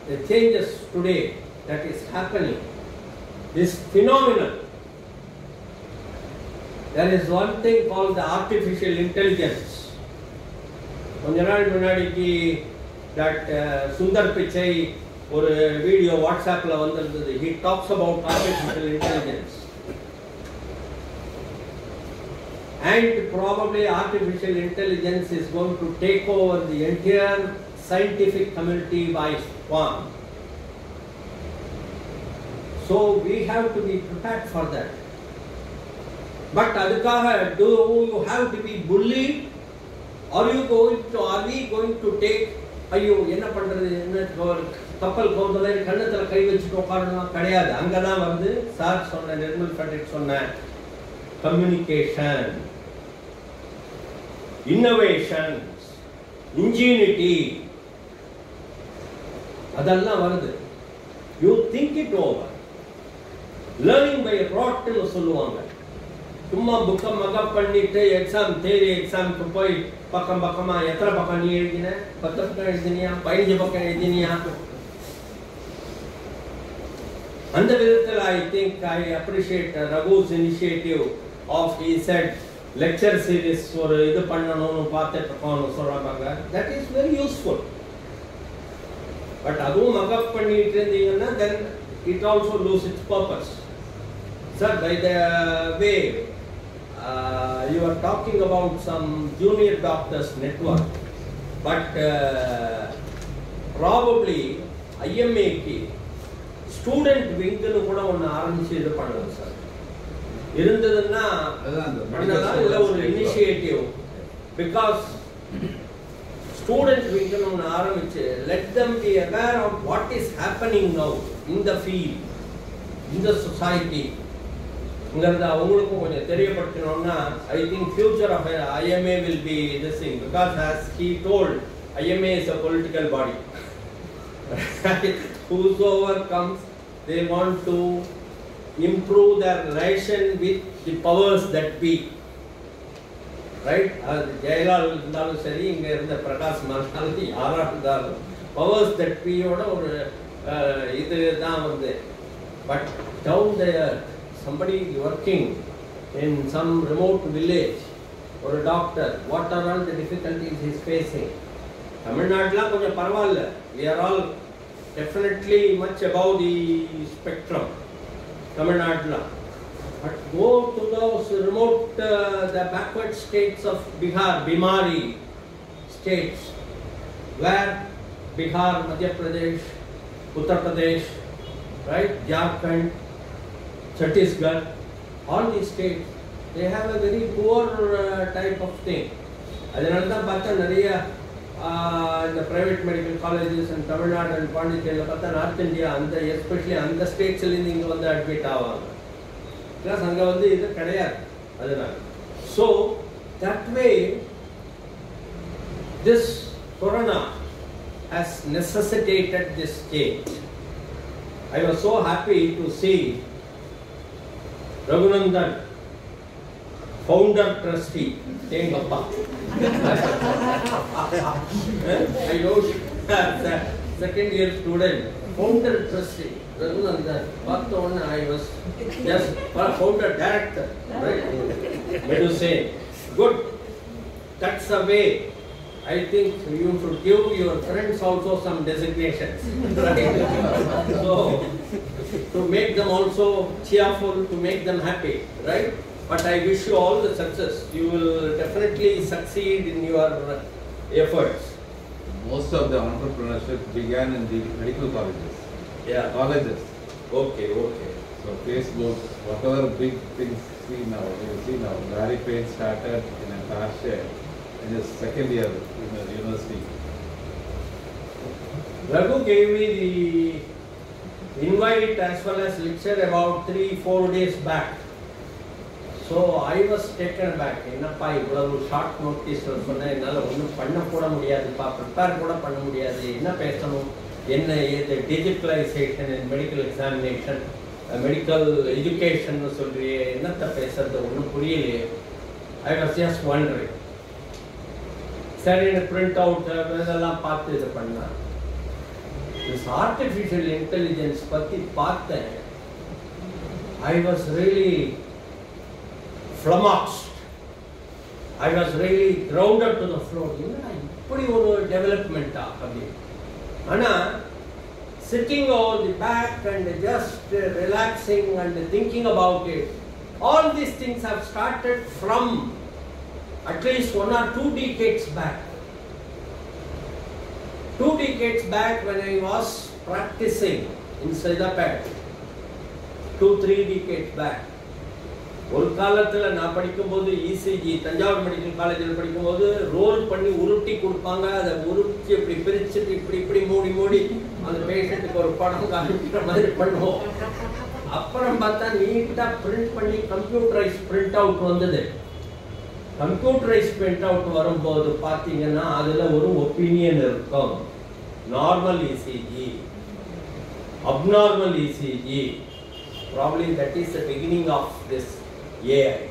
the changes today that is happening, this phenomenon, there is one thing called the artificial intelligence. கொஞ்ச நாள் முன்னாடிக்கு that Sundar Pichai ஒரு video வாட்ஸ்அப்ல வந்திருந்தது. he talks about artificial intelligence and probably artificial intelligence is going to take over the entire scientific community by storm. So we have to be prepared for that. But adukkaga do you have to be bullied? Are we going to take ஐயோ என்ன பண்றது, என்ன கப்பல் போகும்போது கண்ணத்துல கை வச்சுட்டு உட்காரணும் கிடையாது. அங்கதான் வந்து சார் சொன்ன நிர்மல் பண்டிட் சொன்ன கம்யூனிகேஷன், இன்னோவேஷன், இன்ஜினிட்டி அதெல்லாம் வருது. You think it over. Learning by ராட்னு சொல்லுவாங்க. சும்மா புக்கை மகப் பண்ணிட்டு எக்ஸாம் தேதி எக்ஸாமுக்கு போய் பக்கம் பக்கமா எத்தனை பக்கம் நீ எழுதின? 10 பக்கம் எழுதினியா? 15 பக்கம் எழுதினியா? அந்த விதத்தில் I think I appreciate Raghu's initiative of he said lecture series ஒரு இது பண்ணணும்னு பார்த்துட்டு இருக்கோம்னு சொல்றாங்க. That is very useful. But அதுவும் மகப் பண்ணிட்டு இருந்தீங்கன்னா then it also loses its purpose. Sir, by the way, you are talking about some junior doctors network, but probably ஐஎம்ஏக்கு ஸ்டூடெண்ட் விங்னு கூட ஒன்று ஆரம்பிச்சு இது பண்ணலாம் சார். இருந்ததுன்னா பண்ணலாம், இல்லை ஒரு இனிஷியேட்டிவ். பிகாஸ் ஸ்டூடெண்ட் விங்னு ஒன்று ஆரம்பிச்சு let them be aware of what is happening now in the field, in the society. இங்கிறத அவங்களுக்கும் கொஞ்சம் தெரியப்படுத்தணும்னா I think future of IMA will be this thing, because as he told, IMA is a political body. Whosoever comes, they want to improve their relation with the powers that be. Right? அது ஜெயலலிதா இருந்தாலும் சரி, இங்க இருந்த பிரகாஷ் இருந்தாலும் யாரா இருந்தாலும் powers that பியோட ஒரு இது தான் வந்து. But down there somebody working in some remote village or a doctor, what are all the difficulties he is facing? Tamilnadu கொஞ்சம் பரவாயில்ல, we are all definitely much above the spectrum, Tamilnadu. But go to those remote, the backward states of Bihar, Bimari states, where Bihar, Madhya Pradesh, Uttar Pradesh, right, Jharkhand, Chhattisgarh, all these states, they have a very poor type of thing. அதனால தான் பார்த்தா நிறைய இந்த private medical colleges and Tamil Nadu and பாண்டிச்சேரியில் பார்த்தா north India அந்த especially அந்த ஸ்டேட்ஸ்லேருந்து இங்கே வந்து அட்மிட் ஆவாங்க. பிகாஸ் அங்கே வந்து இது கிடையாது. அதனால so that way this corona has necessitated this change. I was so happy to see Raghunandan, founder trustee, saying Papa. I know the second year student, founder trustee, Raghunandan. I was just founder director, right? Medicine. Good. That's the way. I think you should give your friends also some designations, right? So, to make them also cheerful, to make them happy, right? But I wish you all the success. You will definitely succeed in your efforts. Most of the entrepreneurship began in the medical colleges. Yeah. Colleges. Okay, okay. So Facebook, whatever big things you see now, Larry Page started in a car share in his second year in the university. Raghu gave me the invite as well as lecture about 3-4 days back. So I was taken back. என்னப்பா இவ்வளவு short notice சொன்னேன், என்னால் ஒன்றும் பண்ண கூட முடியாதுப்பா, prepare கூட பண்ண முடியாது, என்ன பேசணும், என்ன ஏது digitalisation and medical examination, medical education சொல்றியே, என்னத்தை பேசுறது ஒன்றும் புரியலையே. I was just wondering. சரி, எனக்கு பிரிண்ட் அவுட் இதெல்லாம் பார்த்து இது பண்ணேன். This artificial intelligence பத்தி பார்த்தேன். I was really flummoxed. I was really grounded to the floor. இப்படி ஒரு டெவலப்மெண்ட்டா அப்படி. ஆனா sitting on the back and just relaxing and thinking about it, all these things have started from at least 1 or 2 decades back. 2 decades back when I was practicing in Saidapet, 2-3 decades back. ஒரு காலத்தில் நான் படிக்கும்போது ECG Thanjavur medical காலேஜில் படிக்கும்போது role பண்ணி உருட்டி கொடுப்பாங்க. அதை உருட்டி இப்படி பிரிச்சுட்டு இப்படி மூடி அந்த பேஷண்ட்டுக்கு ஒரு படம் காமிக்கிற மாதிரி பண்ணுவோம். அப்புறம் பார்த்தா நீட்டாக பிரிண்ட் பண்ணி கம்ப்யூட்டரைஸ் பிரிண்ட் அவுட் வந்தது. கம்ப்யூட்டரைஸ் பிரிண்ட் அவுட் வரும்போது பார்த்தீங்கன்னா அதில் ஒரு ஒப்பீனியன் இருக்கும். Normal ECG, abnormal ECG, probably that is the beginning of this AI,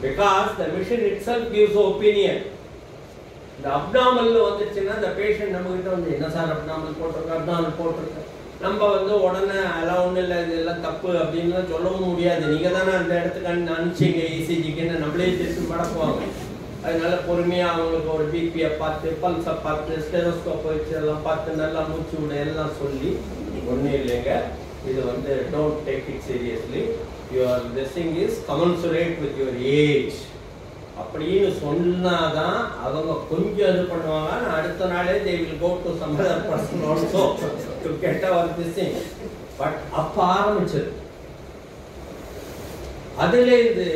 because the machine itself gives opinion. The abnormal வந்துச்சுன்னா the patient நம்ம கிட்ட வந்து என்ன சார் abnormal போட்டிருக்க நம்ம வந்து உடனே அதெல்லாம் ஒன்றும் இல்லை, இதெல்லாம் தப்பு அப்படின்னு சொல்லவும் முடியாது. நீங்கள் தானே அந்த இடத்துக்கு அனுப்பிச்சிங்க இசிஜிக்குன்னு நம்மளே திருப்பி மடக்குவாங்க. அதனால பொறுமையாக அவங்களுக்கு ஒரு பிபியை பார்த்து பல்ஸை பார்த்து ஸ்டெரோஸ்கோப் வச்சு எல்லாம் பார்த்து நல்லா மூச்சு விட எல்லாம் சொல்லி ஒன்றும் இல்லைங்க, இது வந்து don't take it seriously, your this thing is commensurate with your age. அப்படின்னு சொன்னாதான் அவங்க கொஞ்சம் இது பண்ணுவாங்க. அடுத்த நாளே they will go to some other person also to get our this thing. But அப்ப ஆரம்பிச்சது. அதுலேருந்து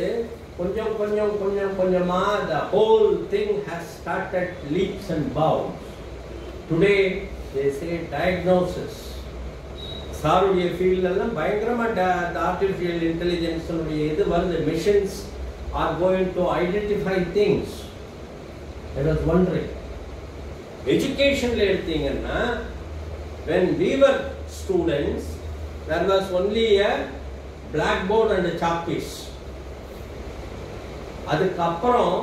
கொஞ்சம் கொஞ்சம் கொஞ்சம் கொஞ்சமா the whole thing has started leaps and bounds. Today they say diagnosis. சாருடைய ஃபீல்ட் எல்லாம் பயங்கரமா ஆர்டிஃபிஷியல் இன்டெலிஜென்ஸ் இது வருது. Machines are going to identify things. I was wondering. Education la eduthinga, when we were students, there was only a blackboard and a chalk piece. அதுக்கப்புறம்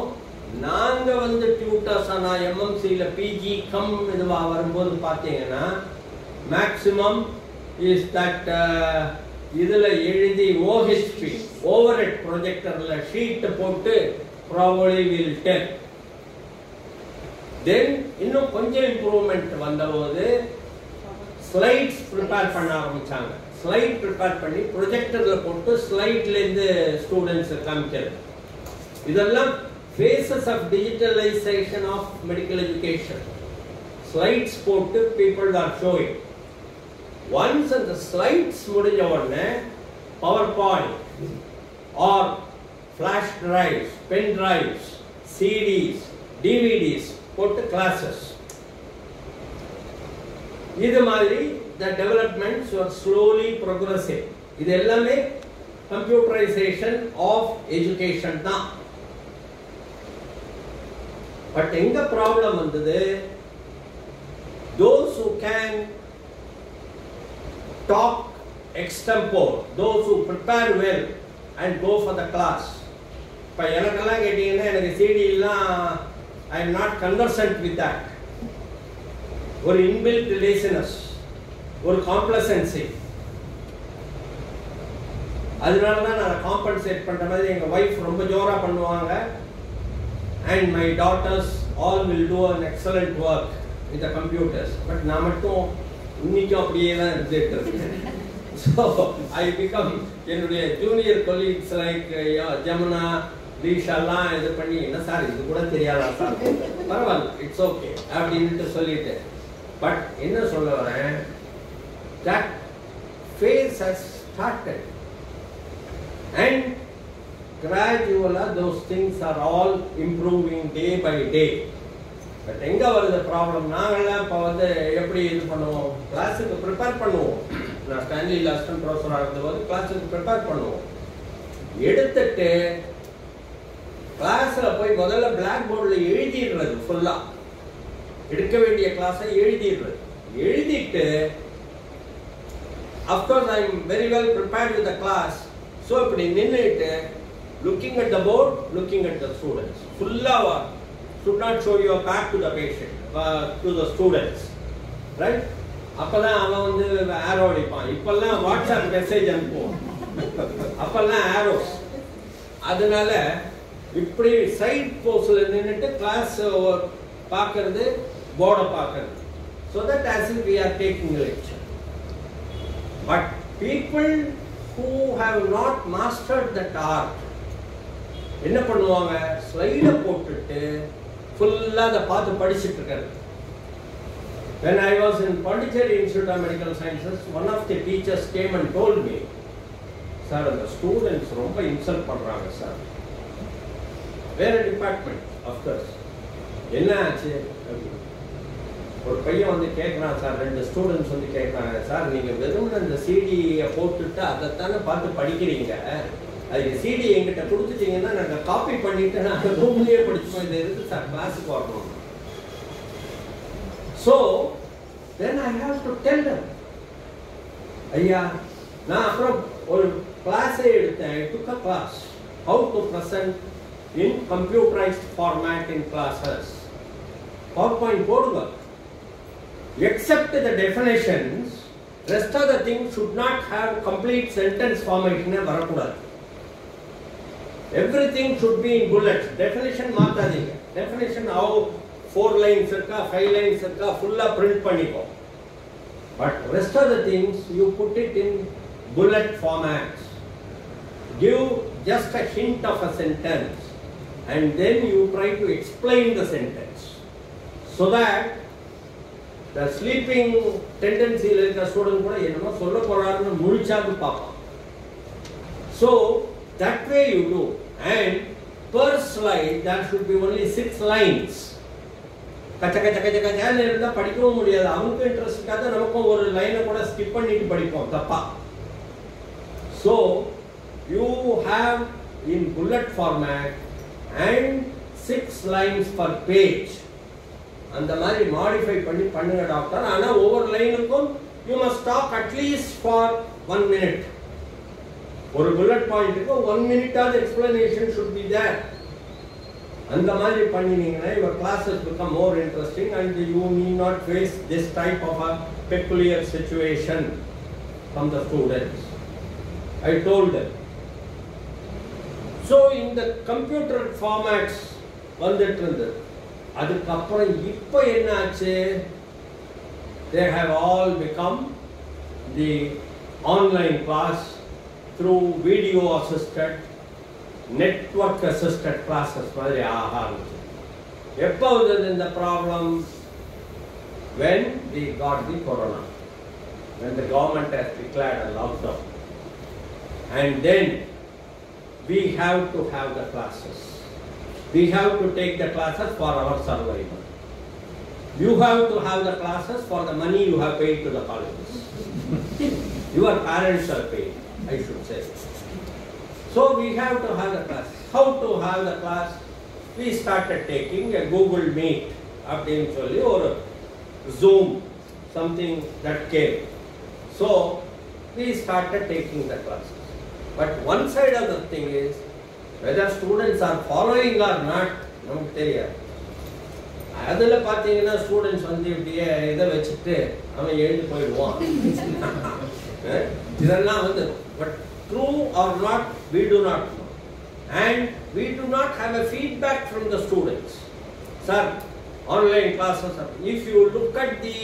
நாங்க வந்து tutors ஆனா எம்எம்சியில் PG come இதுவா வரும்போது பார்த்தீங்கன்னா மேக்சிமம் இஸ் தட் இதில் எழுதி OHP over head ப்ரொஜெக்டரில் ஷீட்டை போட்டு ப்ராபபிலி வில் டெல். தென் இன்னும் கொஞ்சம் இம்ப்ரூவ்மெண்ட் வந்தபோது ஸ்லைட்ஸ் ப்ரிப்பேர் பண்ண ஆரம்பிச்சாங்க. ஸ்லைட் ப்ரிப்பேர் பண்ணி ப்ரொஜெக்டரில் போட்டு ஸ்லைட்லேருந்து ஸ்டூடெண்ட்ஸ் காமிக்கிறது. இதெல்லாம் phases of digitalization of medical education. Slides போட்டு people are showing. Once the slides முடிஞ்ச உடனே PowerPoint or flash drives, pen drives, CDs, DVDs போட்டு classes. இது மாதிரி the developments were slowly progressing. இது எல்லாமே computerization of education தான். பட் எங்க ப்ராப்ளம் வந்தது, those who can talk extempore, those who prepare well and go for the class. இப்போ எனக்கெல்லாம் கேட்டீங்கன்னா எனக்கு சிடிலாம் I am not conversant with that. ஒரு இன்பில்ட் லேசினஸ், ஒரு காம்ப்ளசன்சி, அதனால தான் நான் காம்பன்சேட் பண்ற மாதிரி எங்க ஒய்ஃப் ரொம்ப ஜோரா பண்ணுவாங்க. And my daughters all will do an excellent work with the computers. But நான் மட்டும் இன்னைக்கும் அப்படியே தான் இருந்துட்டு இருக்கேன். So I become என்னுடைய ஜூனியர் கொலீக்ஸ் லைக் ஜமுனா, ரீஷாலாம் இது பண்ணி என்ன சார் இது கூட தெரியாதா சார், பரவாயில்ல இட்ஸ் ஓகே அப்படின்ட்டு சொல்லிட்டு. பட் என்ன சொல்ல வரேன், that phase has started and gradually those things are all improving day by day. But எங்க வருது ப்ராப்ளம், நாங்கள்லாம் இப்போ வந்து எப்படி இது பண்ணுவோம், கிளாஸுக்கு ப்ரிப்பேர் பண்ணுவோம். நான் ஸ்டான்லி அசிஸ்டன்ட் ப்ரொஃபஸராக இருந்தபோது கிளாஸுக்கு ப்ரிப்பேர் பண்ணுவோம். எடுத்துட்டு கிளாஸில் போய் முதல்ல பிளாக் போர்டில் எழுதிடுறது, ஃபுல்லாக எடுக்க வேண்டிய கிளாஸை எழுதிடுறது. எழுதிட்டு of course I am very well prepared with the class. So இப்படி நின்றுட்டு looking at the board, looking at the students. Fulla should not show your back to the patient, to the students, right? அப்பதான் அவன் வந்து ஆரோ அடிப்பான். இப்பெல்லாம் WhatsApp message அனுப்புவோம், அப்பெல்லாம் arrows. அதனால இப்படி சைட் போஸ்ல நின்றுட்டு கிளாஸ் பார்க்கறது, போர்டை பார்க்கறது. So that as if we are taking a lecture. But people who have not mastered that art என்ன பண்ணுவாங்க, ஸ்லைட போட்டுட்டு ஃபுல்லா அதை பார்த்து படிச்சுட்டு இருக்காரு. When I was in Pondicherry Institute of Medical Sciences, one of the teachers came and told me, sir, the students ரொம்ப insult பண்றாங்க சார். வேற டிபார்ட்மெண்ட் அஃப்கோர்ஸ். என்ன ஆச்சு, ஒரு பையன் வந்து கேட்குறான் சார், 2 ஸ்டூடெண்ட்ஸ் வந்து கேட்குறாங்க சார், நீங்கள் வெறும் அந்த சிடியை போட்டுட்டு அதைத்தானே பார்த்து படிக்கிறீங்க, அதுக்கு சிடி எங்கிட்ட கொடுத்துட்டீங்கன்னா நாங்கள் காப்பி பண்ணிட்டு நாங்கள் ரூம்லேயே படிச்சுப்போம், இதை எதுக்கு சார் கிளாஸுக்கு வரணும். So then I have to tell them, ஐயா நான் அப்புறம் ஒரு கிளாஸே எடுத்தேன். I took a class how to present in computerised format in classes. PowerPoint போடுங்க, except the definitions, rest of the things should not have complete sentence formation வரக்கூடாது. Everything should be in bullets. Definition மாத்தாதீங்க. Definition how 4 lines இருக்கா 5 lines இருக்கா ஃபுல்லா print பண்ணிக்கோ. But rest of the things you put it in bullet formats. Give just a hint of a sentence. and then you try to explain the sentence so that the sleeping tendency like the student so that way you do, and per slide there should be only 6 lines. படிக்கவும் முடியாது, அவனுக்கு interest இருக்காது, நமக்கும் ஒரு லைனை கூட skip பண்ணிட்டு படிப்போம் தப்பா. So you have in bullet format and 6 lines per page. அந்த மாதிரி மாடிஃபை பண்ணி பண்ணுங்க டாக்டர். ஆனா ஒவ்வொரு லைனுக்கும் you must talk at least for 1 minute. ஒரு bullet பாயிண்ட்க்கு 1 minute ஆவது explanation should be there. And the மாதிரி பண்ணினீங்கன்னா your classes become more interesting and you need not face this type of a peculiar situation from the students. I told them. So in the computer formats வந்துட்டு இருந்தது. அதுக்கப்புறம் இப்போ என்ன ஆச்சு? They have all become the online class through video assisted, network assisted classes. எப்போ வந்தது இந்த problem? When we got the corona, when the government has declared a lockdown, and then we have to have the classes. We have to take the classes for our survival. You have to have the classes for the money you have paid to the colleges. Your parents are paid, I should say. So we have to have the class. How to have the class? We started taking a Google Meet eventually or Zoom, something that came. So we started taking the classes. But one side of the thing is whether students are following or not, நமக்கு தெரியாது. அதில் பார்த்தீங்கன்னா students வந்து இப்படியே இதை வச்சுட்டு அவன் எழுந்து போயிடுவான். இதெல்லாம் வந்து but true or not, we do not know. And we do not have a feedback from the students. Sir, online classes, if you look at the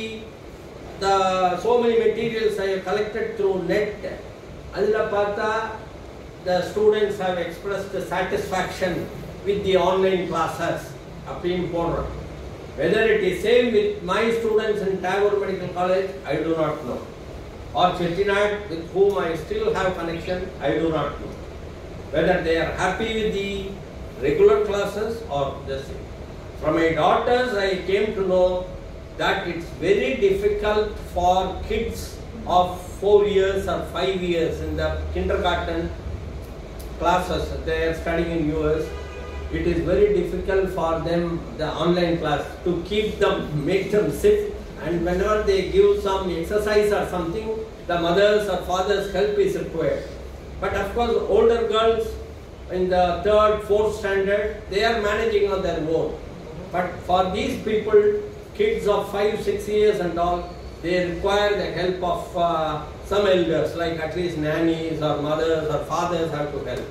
so many materials I have collected through net, adila partha the students have expressed satisfaction with the online classes. Whether it is same with my students in Tagore Medical College, I do not know. Or Chettinad, with whom I still have connection, I do not know. Whether they are happy with the regular classes or this. From my daughters, I came to know that it's very difficult for kids of 4 years or 5 years in the kindergarten classes. They are studying in US. It is very difficult for them, the online class, to keep them, make them sit. And whenever they give some exercise or something, the mothers or fathers' help is required. But of course, older girls in the 3rd, 4th standard, they are managing on their own. But for these people, kids of 5, 6 years and all, they require the help of some elders, like at least nannies or mothers or fathers have to help.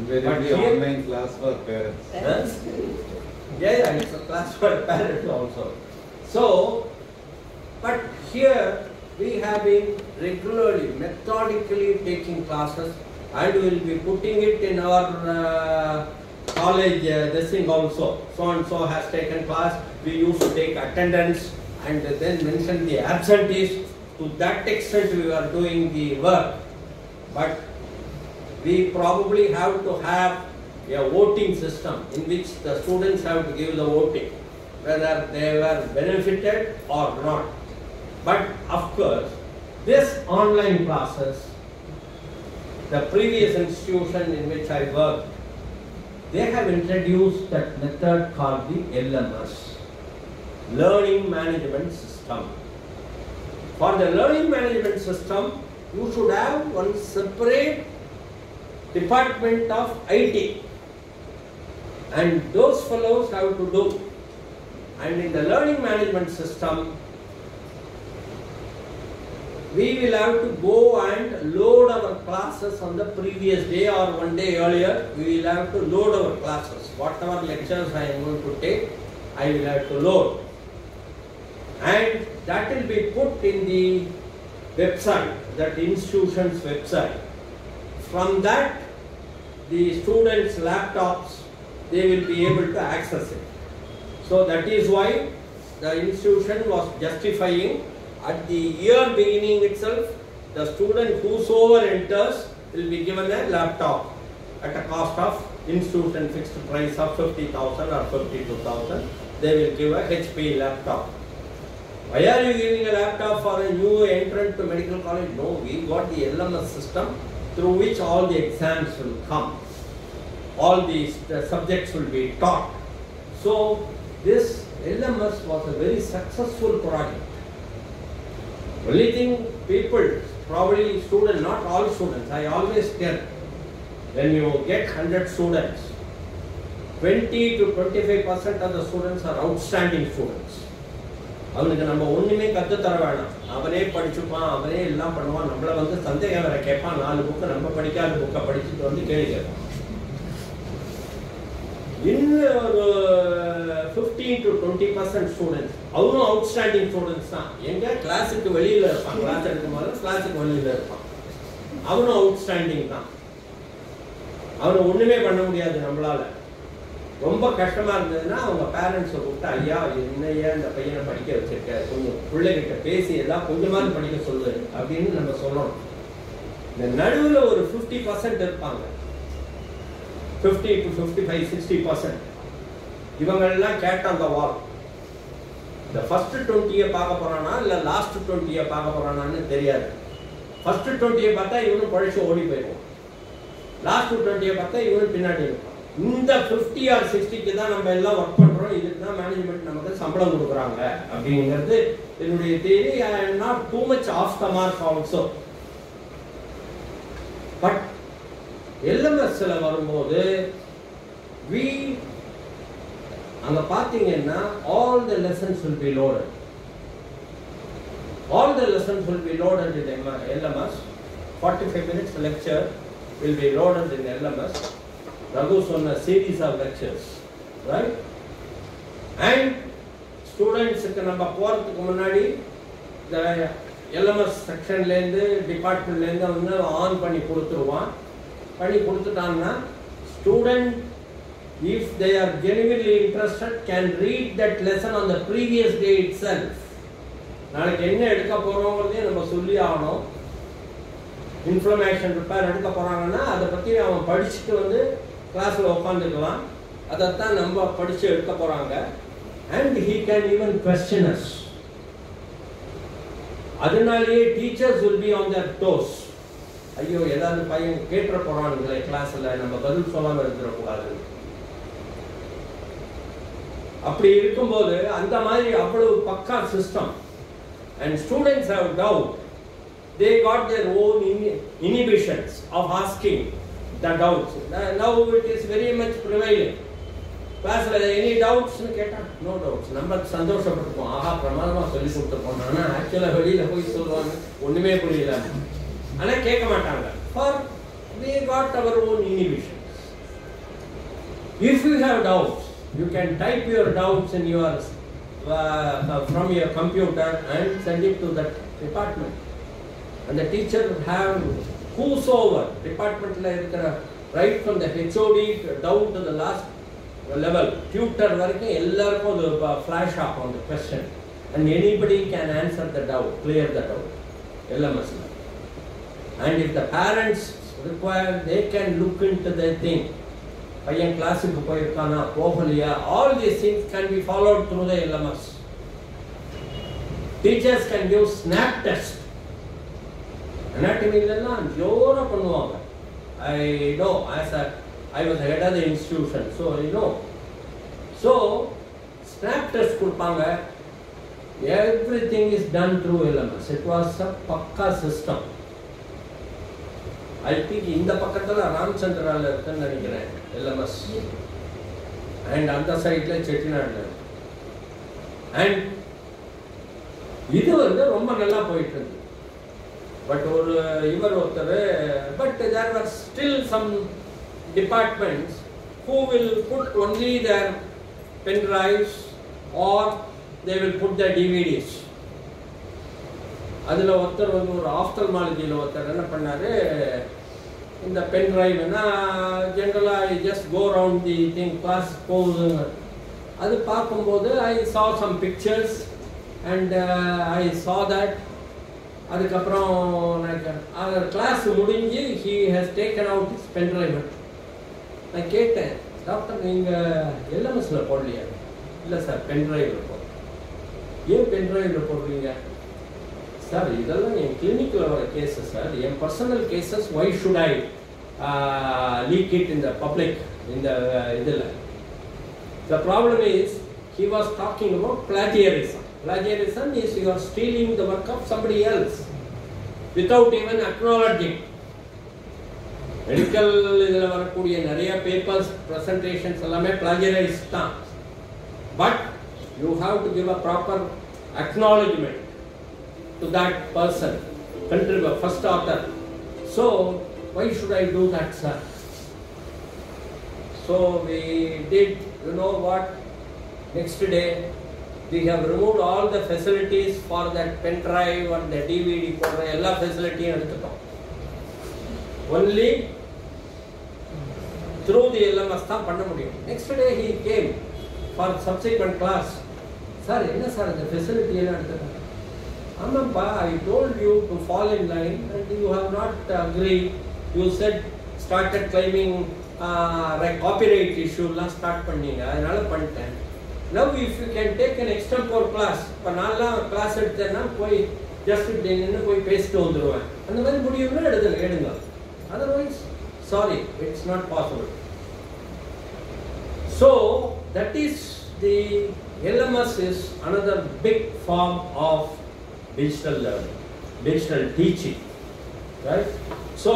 Very online class for parents. Yes? Yeah, it's a class for parents also. So, but here we have been regularly, methodically taking classes, and we will be putting it in our college this thing also. So and so has taken class. We used to take attendance and then mention the absentees. To that extent we are doing the work. But we probably have to have a voting system in which the students have to give the voting, whether they were benefited or not. But of course, this online classes, the previous institution in which I worked, they have introduced that method called the LMS, Learning Management System. For the Learning Management System, you should have one separate department of IT, and those fellows have to do. And in the Learning Management System, we will have to go and load our classes on the previous day or one day earlier. We will have to load our classes. Whatever lectures I am going to take, I will have to load. And that will be put in the website, that institution's website. From that, the students' laptops they will be able to access it. So that is why the institution was justifying at the year beginning itself, the student whosoever enters will be given a laptop at a cost of institution fixed price of 50,000 or 52,000. They will give a HP laptop. Why are you giving a laptop for a new entrant to medical college? No, we got the LMS system through which all the exams will come. All these subjects will be taught. So this LMS was a very successful project. Only thing people, probably students, not all students, I always tell, when you get 100 students, 20 to 25% of the students are outstanding students. அவனுக்கு நம்ம ஒண்ணுமே கத்து தர வேணாம், அவனே படிச்சுப்பான், அவனே எல்லாம் பண்ணுவான். நம்மள வந்து சந்தேகம் வேற கேட்பான், 4 புக்கு நம்ம படிக்காத புக்கை படிச்சுட்டு வந்து கேள்வி கேட்பான். இன்னும் ஒரு 15 to 20% ஸ்டூடெண்ட்ஸ் அவரும் அவுட்ஸ்டாண்டிங் ஸ்டூடெண்ட்ஸ் தான். எங்க கிளாஸுக்கு வெளியில இருப்பான், கிளாஸ் எடுக்கும் போது கிளாஸுக்கு வெளியில இருப்பான், அவரும் அவுட்ஸ்டாண்டிங் தான். அவனை ஒண்ணுமே பண்ண முடியாது நம்மளால. ரொம்ப கஷ்டமா இருந்ததுன்னா அவங்க பேரண்ட்ஸை கூப்பிட்டு, ஐயா என்னையா இந்த பையனை படிக்க வச்சிருக்க, கொஞ்சம் பிள்ளைகிட்ட பேசி எல்லாம் கொஞ்சமாவது படிக்க சொல்லு அப்படின்னு நம்ம சொல்லணும். இந்த நடுவில் ஒரு 50% இருப்பாங்க, 50 to 55, 60%. இவங்கெல்லாம் கேட்ட அந்த வால் இந்த ஃபர்ஸ்ட் 20 பார்க்க போறானா இல்ல லாஸ்ட் 20 பார்க்க போறானான்னு தெரியாது. ஃபர்ஸ்ட் 20 பார்த்தா இவனும் பழிச்சு ஓடி போயிடுவான், லாஸ்ட் 20 பார்த்தா இவனும் பின்னாடி இருப்பான். இந்த 50 or 60க்கு தான் நம்ம எல்லாம் ஒர்க் பண்றோம், இதுக்கு தான் மேனேஜ்மெண்ட் நமக்கு சம்பளம் கொடுக்குறாங்க அப்படிங்கிறது என்னுடைய தியரி. I am not too much off the mark also. But LMSல வரும்போது அங்க பாத்தீங்கன்னா all the lessons will be loaded. All the lessons will be loaded in LMS. 45 minutes lecture will be loaded in LMS. Raghu சொன்ன series of lectures, right? And ஸ்டூடெண்ட்ஸுக்கு நம்ம போறதுக்கு முன்னாடி இந்த LMS செக்ஷன்லேருந்து டிபார்ட்மெண்ட்லேருந்து வந்து ஆன் பண்ணி கொடுத்துருவான். பண்ணி கொடுத்துட்டாங்கன்னா student if they are genuinely interested can read that lesson on the previous day itself. நாளைக்கு என்ன எடுக்க போறோங்கிறதையும் நம்ம சொல்லி ஆகணும். இன்ஃபர்மேஷன் ரிப்பேர் எடுக்க போறாங்கன்னா அதை பற்றி அவன் படிச்சுட்டு வந்து கிளாஸில் உட்காந்துக்கலாம். அதைத்தான் நம்ம படித்து எடுக்க போறாங்க. and he can even question us. அதனாலேயே teachers will be on their toes. ஐயோ ஏதாவது பையன் கேட்டுற போறானுங்களே கிளாஸ்ல, நம்ம பதில் சொல்லாம இருந்துடக்கூடாது. அப்படி இருக்கும்போது அந்த மாதிரி அவ்வளவு பக்கா system. and students have doubt, they got their own inhibitions of asking the doubts. Now it is very much prevailing. கிளாஸ்ல எனி டவுட்ஸ்னு கேட்டா நோ டவுட்ஸ், நம்ம சந்தோஷப்பட்டுப்போம், ஆஹா பிரமாதமா சொல்லி கொடுத்து போனோம். ஆனால் ஆக்சுவலா வெளியில போய் சொல்லுவாங்க ஒண்ணுமே புரியல, ஆனா கேட்க மாட்டாங்க. for we got our own inhibitions. If you have doubts, you can type your doubts in your from your computer and send it to that department, and the teacher will have whosoever department la irukra, right from the HOD down to the last level tutor varaikku ellarkum the flash up on the question, and anybody can answer the doubt, clear the doubt LMS. And if the parents require, they can look into the thing, பையன் கிளாஸுக்கு போயிருக்கானா போகலையா, all these things can be followed through the LMS. Teachers can give snap test. anatomy எல்லாம் ஜோரா பண்ணுவாங்க. I know, as I was head of the institution, so I know. So snap test கொடுப்பாங்க. Everything is done through LMS. It was a pakka system. I think இந்த பக்கத்துல ராமச்சந்திரால இருக்குன்னு நினைக்கிறேன் LMS, and அந்த சைட்ல செட்டிநாடுல. and இது வந்து ரொம்ப நல்லா போயிட்டு இருக்கு. பட் ஒரு இவர் ஒருத்தர், but there were still some departments who will put only their pen drives or they will put their DVDs. அதுல ஒருத்தர் வந்து ஒரு ஆப்தல்மாலஜியில் ஒருத்தர் என்ன பண்ணாரு, in the pen drive, generally I just go around the thing, class pose. அது பார்க்கும்போது I saw some pictures and I saw that. அதுக்கப்புறம் அந்த கிளாஸ் முடிஞ்சு he has taken out his pen drive. நான் கேட்டேன், டாக்டர் நீங்கள் எல்எம்எஸில் போடலையா? இல்லை சார், பென் டிரைவில் போடுறேன். ஏன் பென் டிரைவில் போடுறீங்க? சார் இதெல்லாம் என் கிளினிக்கில் வர கேஸஸ் சார், என் personal cases, why should I leak it in the public, இந்த இதில். The problem is he was talking about plagiarism. Plagiarism is you are stealing the work of somebody else without even acknowledging. Medical இதில் வரக்கூடிய நிறைய papers, presentations எல்லாமே பிளாஜரைஸ் தான். But you have to give a proper acknowledgement to that person, contribute first author. So why should I do that, sir? So we did, you know what, next day we have removed all the facilities for that pen drive and the DVD போடுற எல்லா ஃபெசிலிட்டியும் எடுத்துட்டோம். Only through the LMS தான் பண்ண முடியும். Next day he came for subsequent class. Sir, என்ன sir இந்த facility எல்லாம் எடுத்துட்டோம்? ஆமாப்பா, I told you to fall in line and you have not agreed. You said started claiming copyright issue எல்லாம் start பண்ணீங்க, அதனால பண்ணிட்டேன். Now if you can take an extempore class, இப்போ நான்லாம் கிளாஸ் எடுத்தேன்னா போய் ஜஸ்ட் நின்று போய் பேசிட்டு வந்துடுவேன். அந்த மாதிரி முடியும்னா எடுங்க. Otherwise, sorry, it's not possible. So that is the LMS is another big form of digital learning, digital teaching, right? So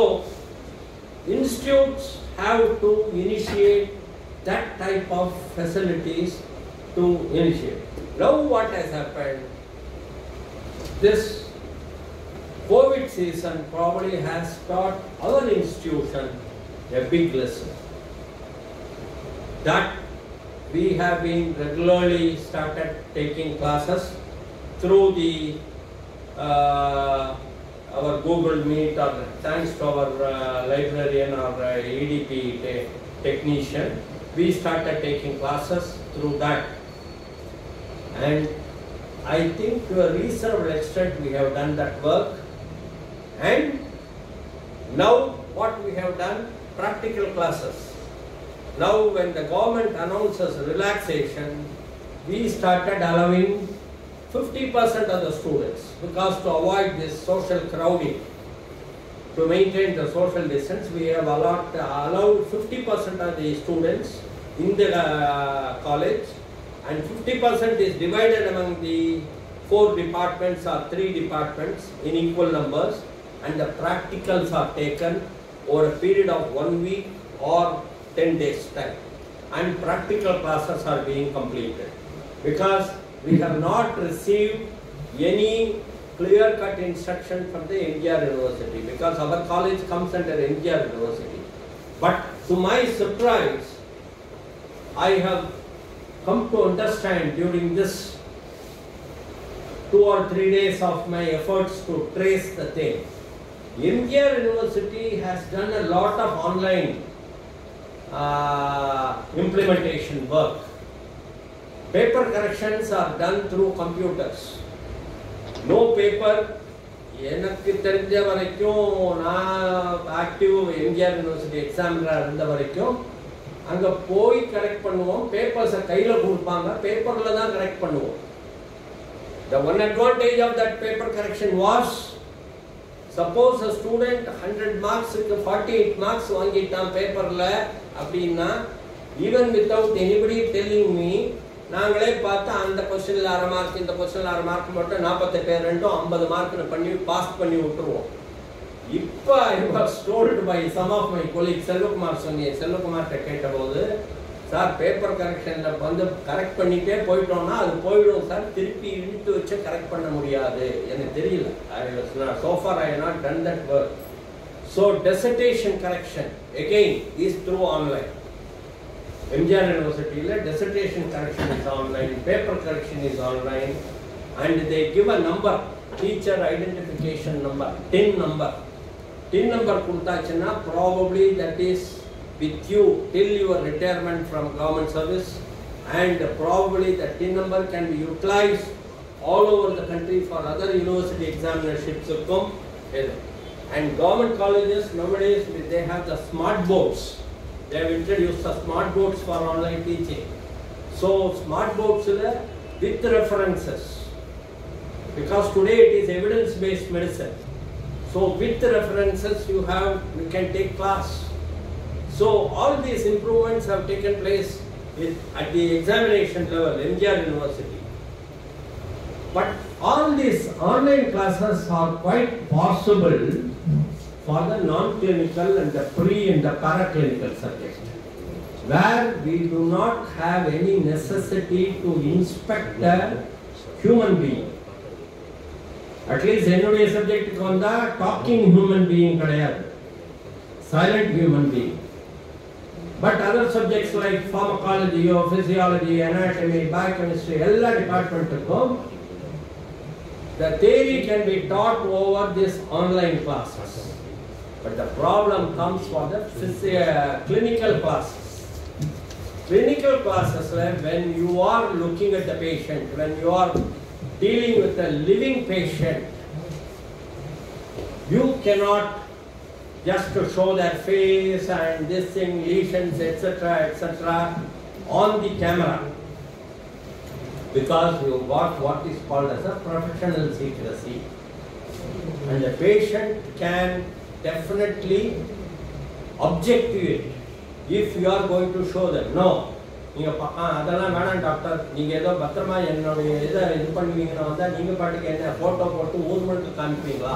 institutes have to initiate that type of facilities to initiate. Now what has happened, this COVID season probably has taught our institution a big lesson, that we have been regularly started taking classes through the our Google Meet, or thanks to our librarian or EDP technician, we started taking classes through that. And I think to a reasonable extent we have done that work. And now what we have done, practical classes. Now when the government announces relaxation, we started allowing 50% of the students, because to avoid this social crowding, to maintain the social distance, we have allowed 50% of the students in the college, and 50% is divided among the 4 departments or 3 departments in equal numbers, and the practicals are taken over a period of 1 week or 10 days time, and practical classes are being completed, because we have not received any clear-cut instruction from the NGR University, because our college comes under NGR University. But to my surprise, I have come to understand during this 2 or 3 days of my efforts to trace the thing, NGR University has done a lot of online implementation work. Paper corrections are done through computers. No paper. எனக்கு தெரிஞ்ச வரைக்கும், நான் active MGR university எக்ஸாமினராக இருந்த வரைக்கும் அங்கே போய் correct பண்ணுவோம். பேப்பர்ஸை கையில் கொடுப்பாங்க, பேப்பரில் தான் கரெக்ட் பண்ணுவோம். The one advantage of that paper correction was, suppose a student 100 marks 48 marks வாங்கிட்டான் பேப்பரில் அப்படின்னா, even without anybody telling me, நாங்களே பார்த்து அந்த கொஸ்டினில் 1/2 மார்க், இந்த கொஸ்டினில் 1/2 மார்க் மட்டும் 48 ரெண்டும் 50 மார்க்னு பண்ணி பாஸ் பண்ணி விட்டுருவோம். இப்போ I was told by some of my colleague, செல்வகுமார்கிட்ட கேட்டபோது, சார் பேப்பர் கரெக்ஷனில் வந்து கரெக்ட் பண்ணிகிட்டே போயிட்டோம்னா அது போயிடும் சார், திருப்பி இழுத்து வச்சு கரெக்ட் பண்ண முடியாது. எனக்கு தெரியல, so far I have not done that work. So dissertation correction again is through online. MGR University dissertation correction is online, paper correction is online, and they give a number, teacher identification number, TIN number. TIN number கொடுத்தாச்சுன்னா probably that is with you till your retirement from government service, and probably the TIN number can be utilized all over the country for other university examinerships. And government colleges nowadays, they have the smart boards. They have introduced the smart boards for online teaching. So smart boards with references, because today it is evidence-based medicine. So with references you can take class. So all these improvements have taken place at the examination level, MGR University. But all these online classes are quite possible for the non-clinical and the pre and the paraclinical subject, where we do not have any necessity to inspect a human being. At least என்னுடைய சப்ஜெக்ட்டுக்கு வந்தா talking human being கிடையாது, silent human being. But other subjects like pharmacology or physiology, anatomy, biochemistry, எல்லா டிபார்ட்மெண்ட்டுக்கும் the theory can be taught over these online classes. But the problem comes for the clinical classes. Clinical classes, when you are looking at the patient, when you are dealing with a living patient, you cannot just to show their face and this thing, lesions, etc., on the camera, because you got what is called as a professional secrecy, and the patient can definitely object to it if you are going to show them. No, நீங்க அதெல்லாம் வேணாம் doctor, நீங்க ஏதோ பத்திரமா என்னுடைய இதை இது பண்ணுவீங்கன்னா வந்தா நீங்க பாட்டுக்கு என்ன போட்டோ போட்டு ஊர்மனுக்கு காமிப்பீங்களா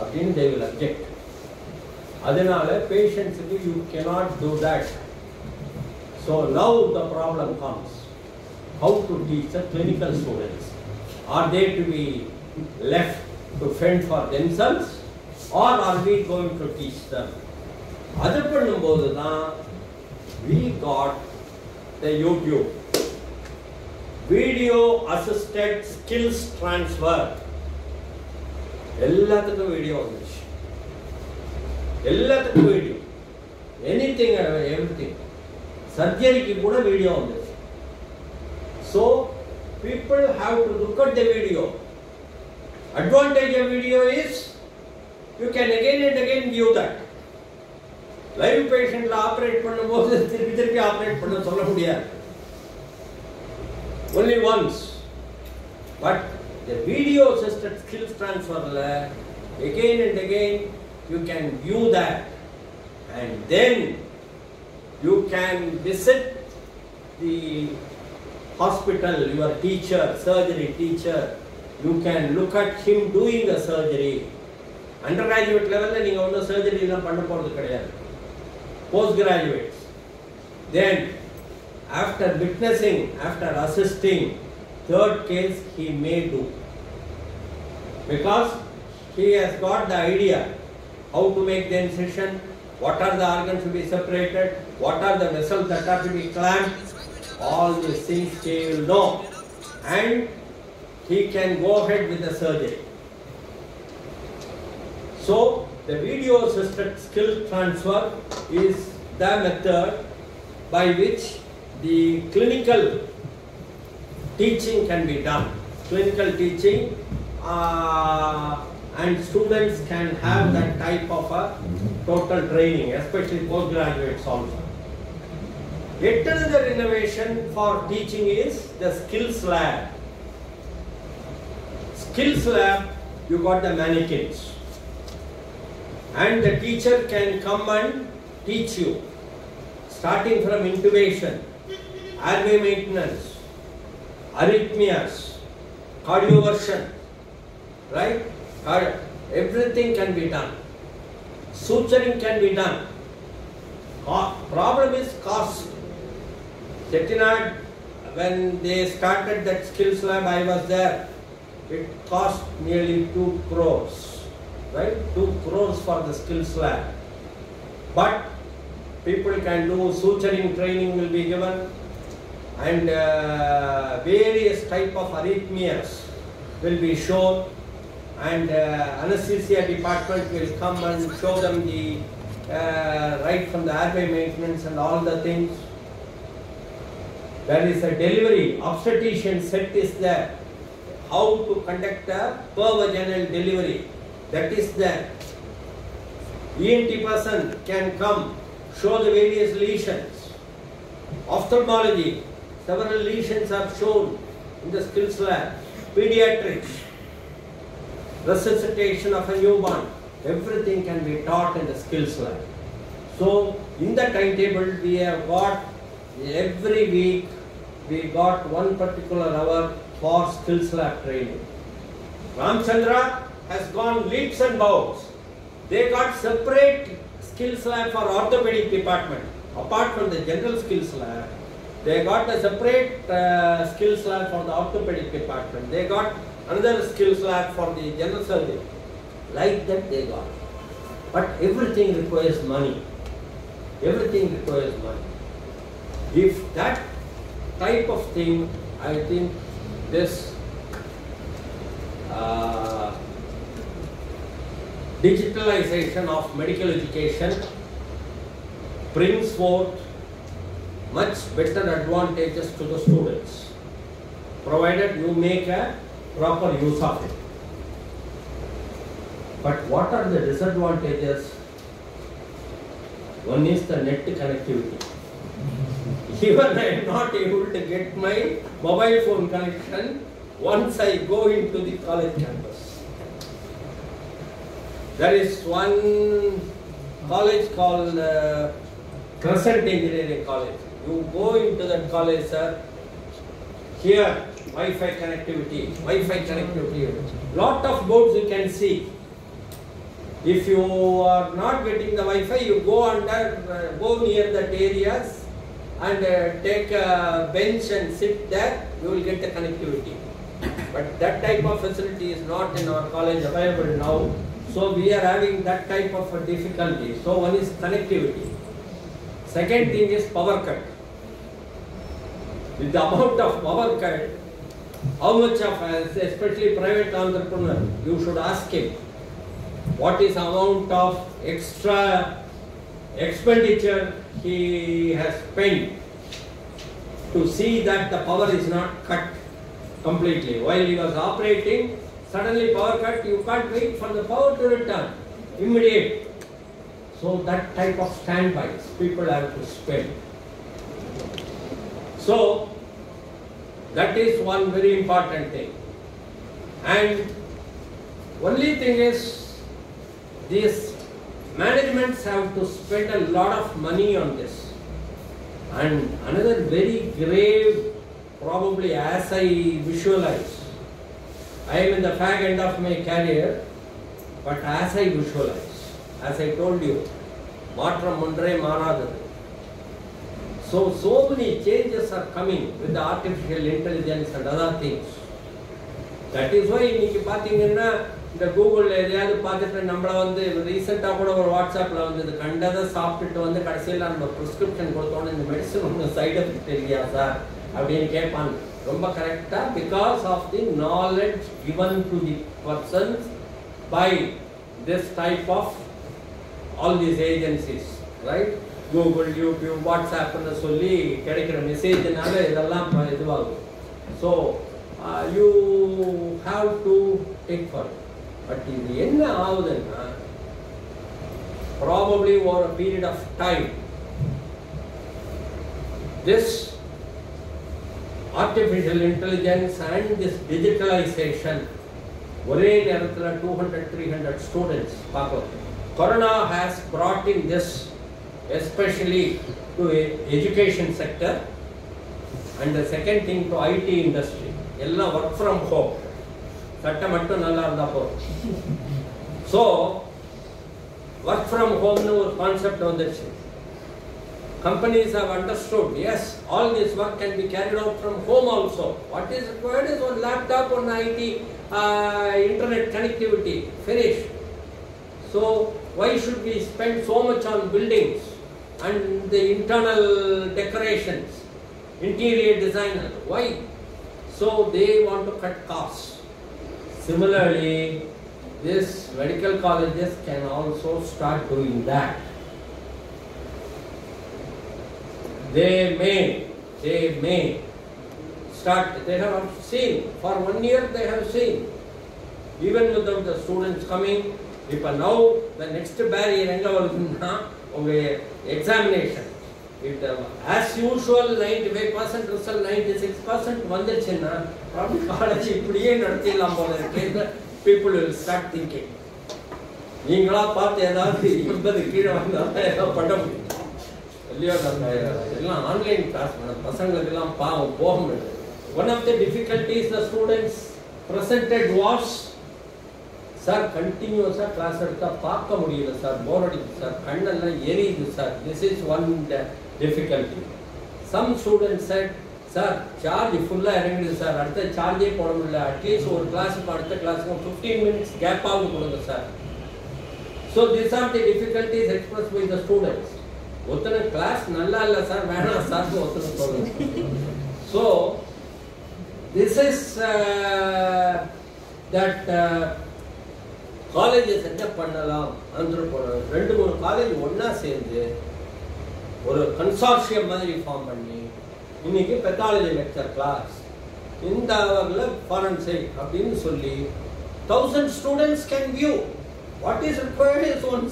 அப்படின்னு they will object. அதனால பேஷண்ட்ஸுக்கு you cannot do that. So now the problem comes, how to teach the clinical students? Are they to be left to fend for themselves, or are we going to teach them? அது பண்ணும்போது தான் we got the YouTube video assisted skills transfer. எல்லாத்துக்கும் video வந்துச்சு, எல்லாத்துக்கும் video, anything everything, சர்ஜரிக்கு கூட video வந்துச்சு. So people have to look at the video. Advantage of video is you can again and again view that. Live patient la operate பண்ணும்போது திருப்பி operate பண்ண சொல்ல முடியாது, only once. But the video assisted skills transfer la again and again you can view that, and then you can visit the hospital, your teacher, surgery teacher, you can look at him doing the surgery. Undergraduate level la neenga onnu surgery la panna poradhu kedaiyadhu. Postgraduates, then after witnessing, after assisting, third case he may do, because he has got the idea how to make the incision, what are the organs to be separated, what are the vessels that are to be clamped, all these things he will know, and he can go ahead with the surgery. So the video assisted skill transfer is the method by which the clinical teaching can be done. Clinical teaching, and students can have that type of a total training, especially postgraduates also. Yet another innovation for teaching is the skills lab. Skills lab, you got the mannequins, and the teacher can come and teach you, starting from intubation, airway maintenance, arrhythmias, cardioversion, right? Everything can be done. Suturing can be done. Problem is cost. Chettinad, when they started that skills lab, I was there. It cost nearly 2 crores, right? 2 crores for the skills lab. But people can do suturing training will be given, and various type of arrhythmias will be shown, and anesthesia department will come and show them the right from the airway maintenance and all the things. There is a delivery, obstetrician set is there. How to conduct a per-vaginal delivery, that is there. ENT person can come, show the various lesions. Ophthalmology, several lesions are shown in the skills lab. Pediatrics, resuscitation of a newborn, everything can be taught in the skills lab. So in the timetable we have got every week we got one particular hour for skills lab training. Ramchandra has gone leaps and bounds. They got separate skills lab for orthopedic department. Apart from the general skills lab, they got a separate skills lab for the orthopedic department. They got another skills lab for the general surgery. Like that they got. But everything requires money. Everything requires money. If that type of thing, I think this digitalization of medical education brings forth much better advantages to the students, provided you make a proper use of it. But what are the disadvantages? One is the net connectivity. Even I am not able to get my mobile phone connection once I go into the college campus. There is one college called Crescent Engineering College. You go into that college, sir, here Wi-Fi connectivity, lot of boards you can see. If you are not getting the Wi-Fi, you go go near that areas and take a bench and sit there, you will get the connectivity. But that type of facility is not in our college available now. So we are having that type of a difficulty. So one is connectivity. Second thing is power cut. With the amount of power cut, how much of, especially private entrepreneur, you should ask him what is the amount of extra expenditure he has spent to see that the power is not cut completely. While he was operating, suddenly power cut, you can't wait for the power to return, immediate. So that type of standbys people have to spend. So that is one very important thing. And only thing is, these managements have to spend a lot of money on this. And another very grave, probably as I visualize, I am in the fag end of my career, but as I visualize, as I told you, Matram Mundre Maradadu. So many changes are coming with the artificial intelligence and other things. That is why இன்னைக்கு பாத்தீங்கன்னா இந்த கூகுள்ல எதையாவது பார்த்துட்டு நம்மள வந்து ரீசெண்டா கூட ஒரு வாட்ஸ்அப்ல வந்து இது கண்டதை சாப்பிட்டுட்டு வந்து கடைசியில் நம்ம பிரிஸ்கிரிப்ஷன் கொடுத்தோன்னு இந்த மெடிசன் ஒன்றும் சைடு எஃபெக்ட் இல்லையா சார் அப்படின்னு கேட்பாங்க. ரொம்ப கரெக்டா, because of the knowledge given to the persons by this type of all these agencies, right? Google, YouTube, WhatsApp ன்னு சொல்லி கிடைக்கிற மெசேஜ்னால இதெல்லாம் இதுவாகும். So you have to take for it. But இது என்ன ஆகுதுன்னா, probably over a period of time, this artificial intelligence and this digitalization, ஒரே நேரத்தில் 200-300 students பார்க்கலாம். Corona has brought in this, especially to education sector, and the second thing to IT industry. எல்லாம் work from home. சட்டம் மட்டும் நல்லா இருந்தா போதும். So work from home னு ஒரு கான்செப்ட் வந்துருச்சு. Companies have understood, yes, all this work can be carried out from home also. What is required is one laptop, one IT, internet connectivity, finish. So why should we spend so much on buildings and the internal decorations, interior designer? Why? So they want to cut costs. Similarly, these medical colleges can also start doing that. They may start, they have seen, for 1 year they have seen, even without the students coming, if now the next barrier examination, if as usual 95% result 96% vandichina, probably college ipdiye naduthidalam pola irukku, people will start thinking. நீங்களா பார்த்து ஏதாவது 80 கீழே வந்தா ஏதாவது பண்ண முடியும் இல்லையோ? நம்ம எல்லாம் ஆன்லைன் கிளாஸ் பசங்களுக்கெல்லாம் பாவம் போக முடியாது. One of the difficulties the students presented was, sir, continuous class எடுத்தா பார்க்க முடியல சார், போர் அடிக்குது சார், கண்ணெல்லாம் எரியுது sir. This is one difficulty. Some students said, sir, charge full-ஆ இறங்குது சார், அடுத்த சார்ஜே போட முடியல, அட்லீஸ்ட் ஒரு கிளாஸுக்கு அடுத்த கிளாஸுக்கு 15 minutes கேப் ஆகுது கொடுங்க sir. So these are the difficulties expressed by the students. ஒருத்தன கிளாஸ் நல்லா இல்லை சார், வேணாம் சார் ஒருத்தன சொல்லுங்க. So this is that colleges என்ன பண்ணலாம் என்று 2-3 காலேஜ் ஒன்னா சேர்ந்து ஒரு கன்சார்ஷியம் மாதிரி ஃபார்ம் பண்ணி இன்னைக்கு பெத்தாலஜி லெக்சர் கிளாஸ், இந்த அவர்ல ஃபாரன்சிக் அப்படின்னு சொல்லி 1000 students can view. What is required is one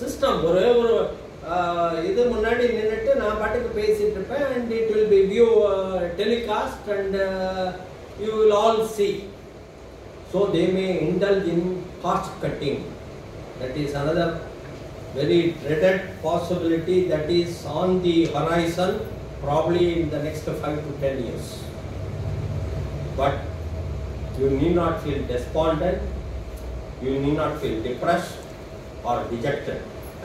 system. ஒரே ஒரு இது முன்னாடி நின்னுட்டு நான் பாட்டுக்கு பேசிட்டு இருப்பேன், and it will be view telecast and you will all see. So they may indulge in cost cutting. That is another very dreaded possibility that is on the horizon, probably in the next 5 to 10 years. But you need not feel despondent, you need not feel depressed or dejected.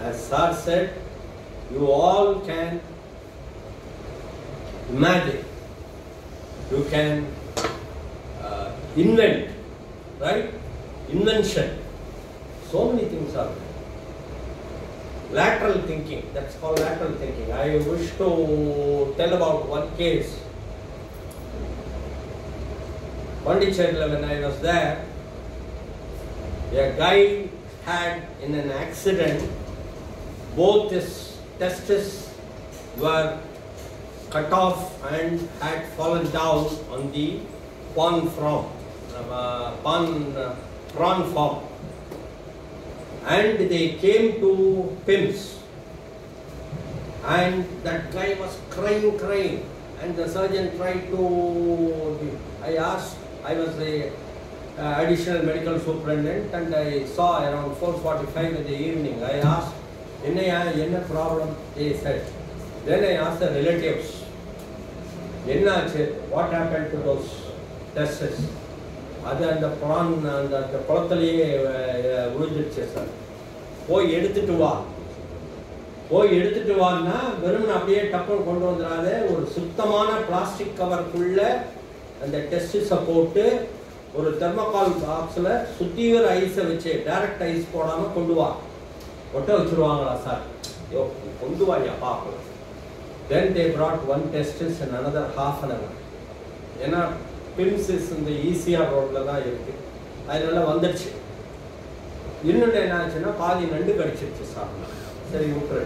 As Sir said, you all can imagine, you can invent, right? Invention. So many things are there. Lateral thinking, that's called lateral thinking. I wish to tell about one case. Pondicherry, when I was there, a guy had in an accident, both his testes were cut off and had fallen down on the prawn farm. And they came to PIMS, and that guy was crying, and the surgeon tried to, I asked, I was the additional medical superintendent, and I saw around 4:45 in the evening. I asked, enna problem? They said. Then I asked the relatives, what happened to those testes? அது அந்த பிரான் அந்த குளத்திலேயே விழுந்துருச்சு sir. போய் எடுத்துட்டு வான்னா வெறும் அப்படியே டப்பல் கொண்டு வந்துடாத, ஒரு சுத்தமான பிளாஸ்டிக் கவருக்குள்ள அந்த டெஸ்டிஸை போட்டு ஒரு தெர்மோகால் பாக்ஸில் சுத்தீவிர ஐஸை வச்சு, டைரக்ட் ஐஸ் போடாமல் கொண்டு வா. ஒட்ட வச்சுருவாங்களா சார்? கொண்டு வாயா பார்ப்போம். Then they brought one testis and another half an hour. ஏன்னா PIMS இந்த ஈசிஆர் ரோட்ல தான் இருக்கு, அதனால வந்துடுச்சு. இன்னொன்று என்ன ஆச்சுன்னா பாதி நண்டு கடிச்சிருச்சு சார். சரி விட்டுரு.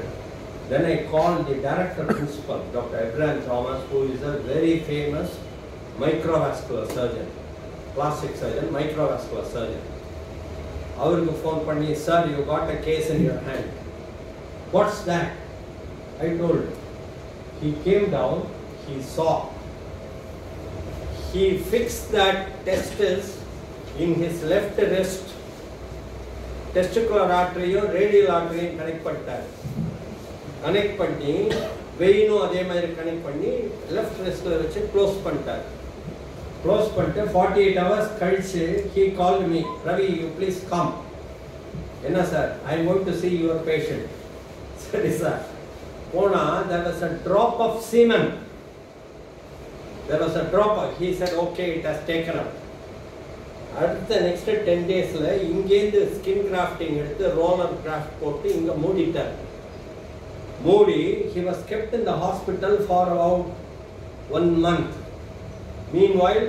Then I called the director principal, Dr. Abraham Thomas, who is a very famous microvascular surgeon, plastic surgeon, microvascular surgeon. அவருக்கு ஃபோன் பண்ணி, sir, you got a case in your hand. What's that? I told. He came down, he saw. He fixed that testis in his left wrist, testicular artery or radial artery connect பண்ணிட்டார். Connect பண்ணி வெயினும் அதே மாதிரி connect பண்ணி left wristல வச்சு close பண்ணிட்டார். Close பண்ணிட்டு 48 hours கழிச்சு he called me, Ravi, you please come. என்ன sir? I am going to see your patient. சரி சார். போனா there was a drop of semen. There was a drop. He said, okay, it has taken up. அடுத்த next 10 daysல இங்கேருந்து skin grafting எடுத்து roller craft போட்டு இங்க மூடிட்டார். மூடி he was kept in the hospital for about 1 month. Meanwhile,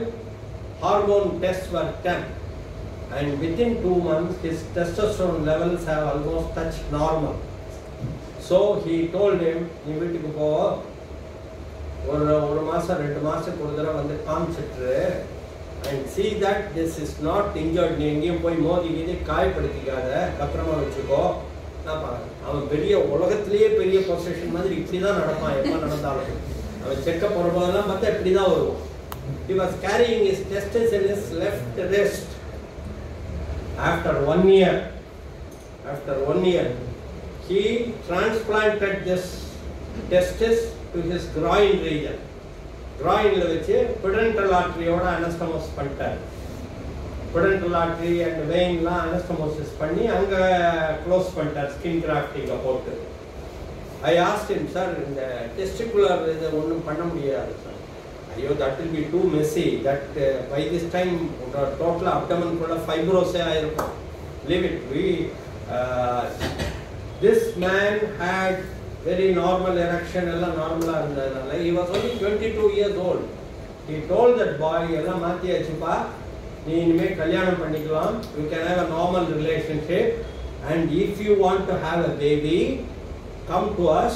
hormone tests were done. and within 2 months his testosterone levels have almost touched normal. So he told him, நீ வீட்டுக்கு போ, ஒரு மாசம் 2 மாசத்துக்கு ஒரு தடவை வந்து காமிச்சிட்டு and see that this is not injured. நீ எங்கேயும் போய் மோதி கீதி காயப்படுத்திக்காத, பத்திரமா வச்சுக்கோ. அவன் பெரிய உலகத்திலேயே பெரிய பொசிஷன் மாதிரி இப்படி தான் நடப்பான். எப்போ நடந்தாலும் அவன் செக்கப் போகிறபோதெல்லாம் பார்த்தா இப்படி தான் வருவான். He was carrying his testes in his left wrist. After 1 year, he transplanted this testis to his groin region. Groinல வச்சு pedental artery-யோட anastomosis பண்ணிட்டார். Pedental artery and vein-லாம் anastomosis பண்ணி அங்க க்ளோஸ் பண்ணிட்டார் ஸ்கின் கிராஃப்டிங்க போட்டு. I asked him, sir, இந்த testicular இதை ஒன்றும் பண்ண முடியாது சார். ஐயோ, that will be too messy. That by this time total abdomen கூட fibrose ஆயிருக்கும். Leave it. This man had very normal erection, எல்லாம் நார்மலா இருந்ததுனால he was only 22 years old. He told that boy, எல்லாம் மாத்தியாச்சுப்பா, நீ இனிமே கல்யாணம் பண்ணிக்கலாம், you can have a normal relationship, and if you want to have a baby, come to us,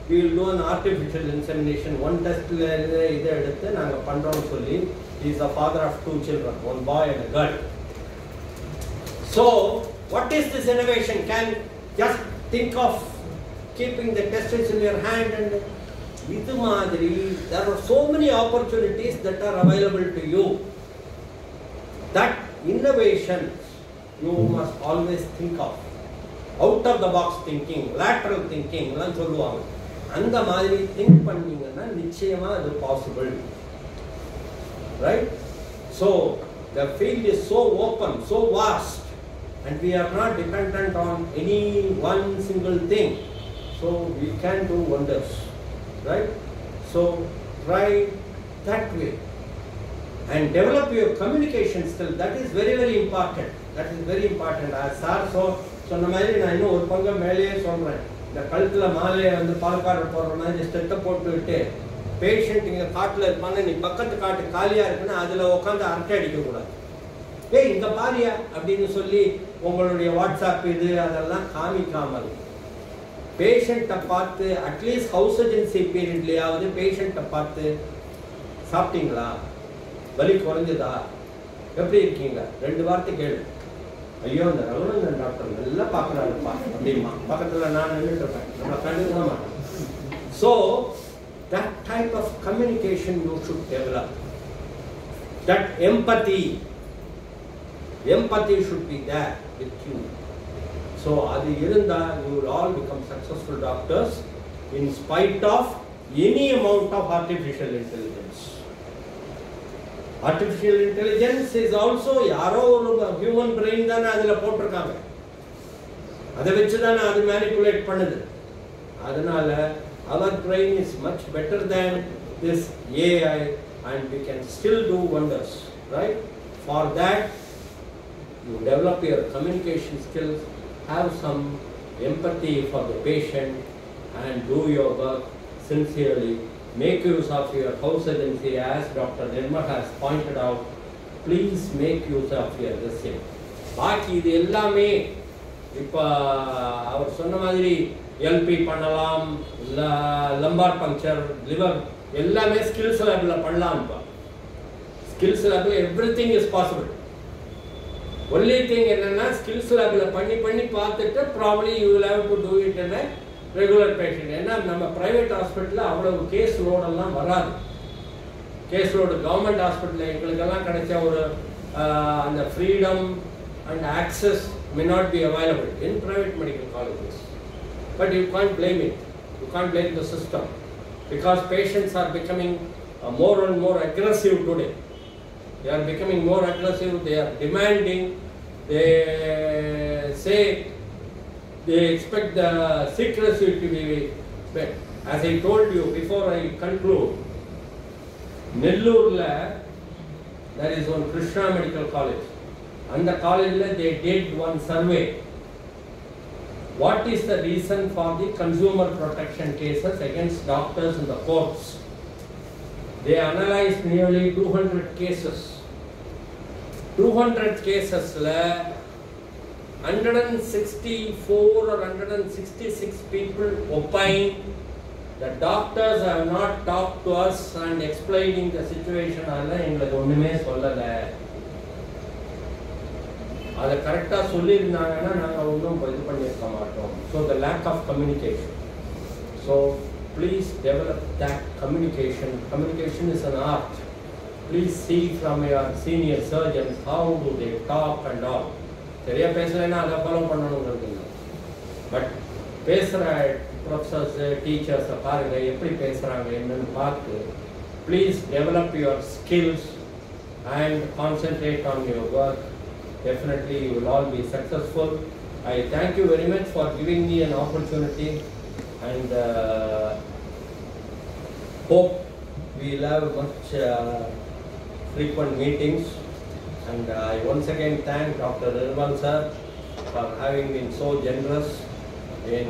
we will do an artificial insemination. One test இதை எடுத்து நாங்க பண்றோம்னு சொல்லி, he is the father of 2 children, 1 boy and a girl. So what is this innovation? Can just think of keeping the testes in your hand and idu madri. There are so many opportunities that are available to you. That innovation you must always think of. Out of the box thinking, lateral thinking லாம் சொல்லுவாங்க. அந்த மாதிரி think பண்ணீங்கன்னா நிச்சயமா அது possible. Right? So the field is so open, so vast, and we are not dependent on any one single thing. So we can do wonders, right? So try that way and develop your communication skill. That is very, very important. That is very important. As sir சொன்ன மாதிரி நான் இன்னும் ஒரு பங்கு மேலேயே சொல்றேன். இந்த கழுத்துல மாலையை வந்து பால்காரர் போடுற மாதிரி ஸ்டெத்தை போட்டு விட்டு பேஷண்ட் இங்கே காட்டில் இருப்பாங்க, நீ பக்கத்து காட்டு காலியாக இருக்குன்னா அதில் உட்காந்து அரட்டை அடிக்கக்கூடாது. ஏய் இங்கே பாரியா அப்படின்னு சொல்லி உங்களுடைய வாட்ஸ்அப் இது அதெல்லாம் காமிக்காமல் பேஷண்ட்டை பார்த்து அட்லீஸ்ட் ஹவுஸ் ஏஜென்சி பீரியட்லையாவது பேஷண்ட்டை பார்த்து சாப்பிட்டீங்களா, வலி குறைஞ்சதா, எப்படி இருக்கீங்க, 2 வார்த்தை கேளு. ஐயோ இந்த ரகுநந்தன் டாக்டர் நல்லா பார்க்குறாருப்பா அப்படிமா பக்கத்தில் நான் நின்றுட்டு இருப்பேன், நம்ம கண்டுக்க மாட்டோம். So that type of communication you should develop. That empathy should be there with you. So adu irundha you will all become successful doctors in spite of any amount of artificial intelligence. Artificial intelligence is also yaro human brain dana adula potirukanga, adha vechu dana adu manipulate பண்ணுது. அதனால our brain is much better than this AI and we can still do wonders, right? For that you develop your communication skills, have some empathy for the patient and do your work sincerely. Make use of your house agency as Dr. Nirmal has pointed out. Please make use of your resume. பாக்கி இது எல்லாமே இப்போ அவர் சொன்ன மாதிரி LP பண்ணலாம், lumbar puncture, liver எல்லாமே skills லேபில் பண்ணலாம். இப்போ ஸ்கில்ஸ் லேபில் everything is possible. Only thing என்னன்னா ஸ்கில்ஸ் லேபில் பண்ணி பார்த்துட்டு probably you will have to do it in regular patient. ஏன்னா நம்ம பிரைவேட் ஹாஸ்பிட்டலில் அவ்வளவு கேஸ் லோடெல்லாம் வராது. கேஸ் லோடு கவர்மெண்ட் ஹாஸ்பிட்டலில் எங்களுக்கெல்லாம் கிடைச்ச ஒரு அந்த freedom and access may not be available in private medical colleges. But you can't blame it. You can't blame the system because patients are becoming more and more aggressive today. They are becoming more aggressive. They are demanding. They say they expect the secrecy to be spent. As I told you before I conclude, Nellurla there is one Krishna Medical College. And the college they did one survey. What is the reason for the consumer protection cases against doctors in the courts? They analyzed nearly 200 cases. 200 cases, 164 or 166 people opine. The doctors have not talked to us and explaining the situation. அதை கரெக்டாக சொல்லியிருந்தாங்கன்னா நாங்கள் ஒன்றும் இது பண்ணியிருக்க மாட்டோம். So the lack of communication. So please develop that communication. Communication is an art. Please see from your senior surgeons how do they talk and all. சரியா பேசலைன்னா அதை ஃபாலோ பண்ணணுங்கிறது இல்லை. பட் பேசுகிற ப்ரொஃபஸர்ஸ் டீச்சர்ஸை பாருங்கள் எப்படி பேசுகிறாங்க என்னன்னு பார்த்து please develop your skills and concentrate on your work. Definitely you will all be successful. I thank you very much for giving me an opportunity and hope we will have much frequent meetings. And I once again thank Dr. Nirmal sir for having been so generous in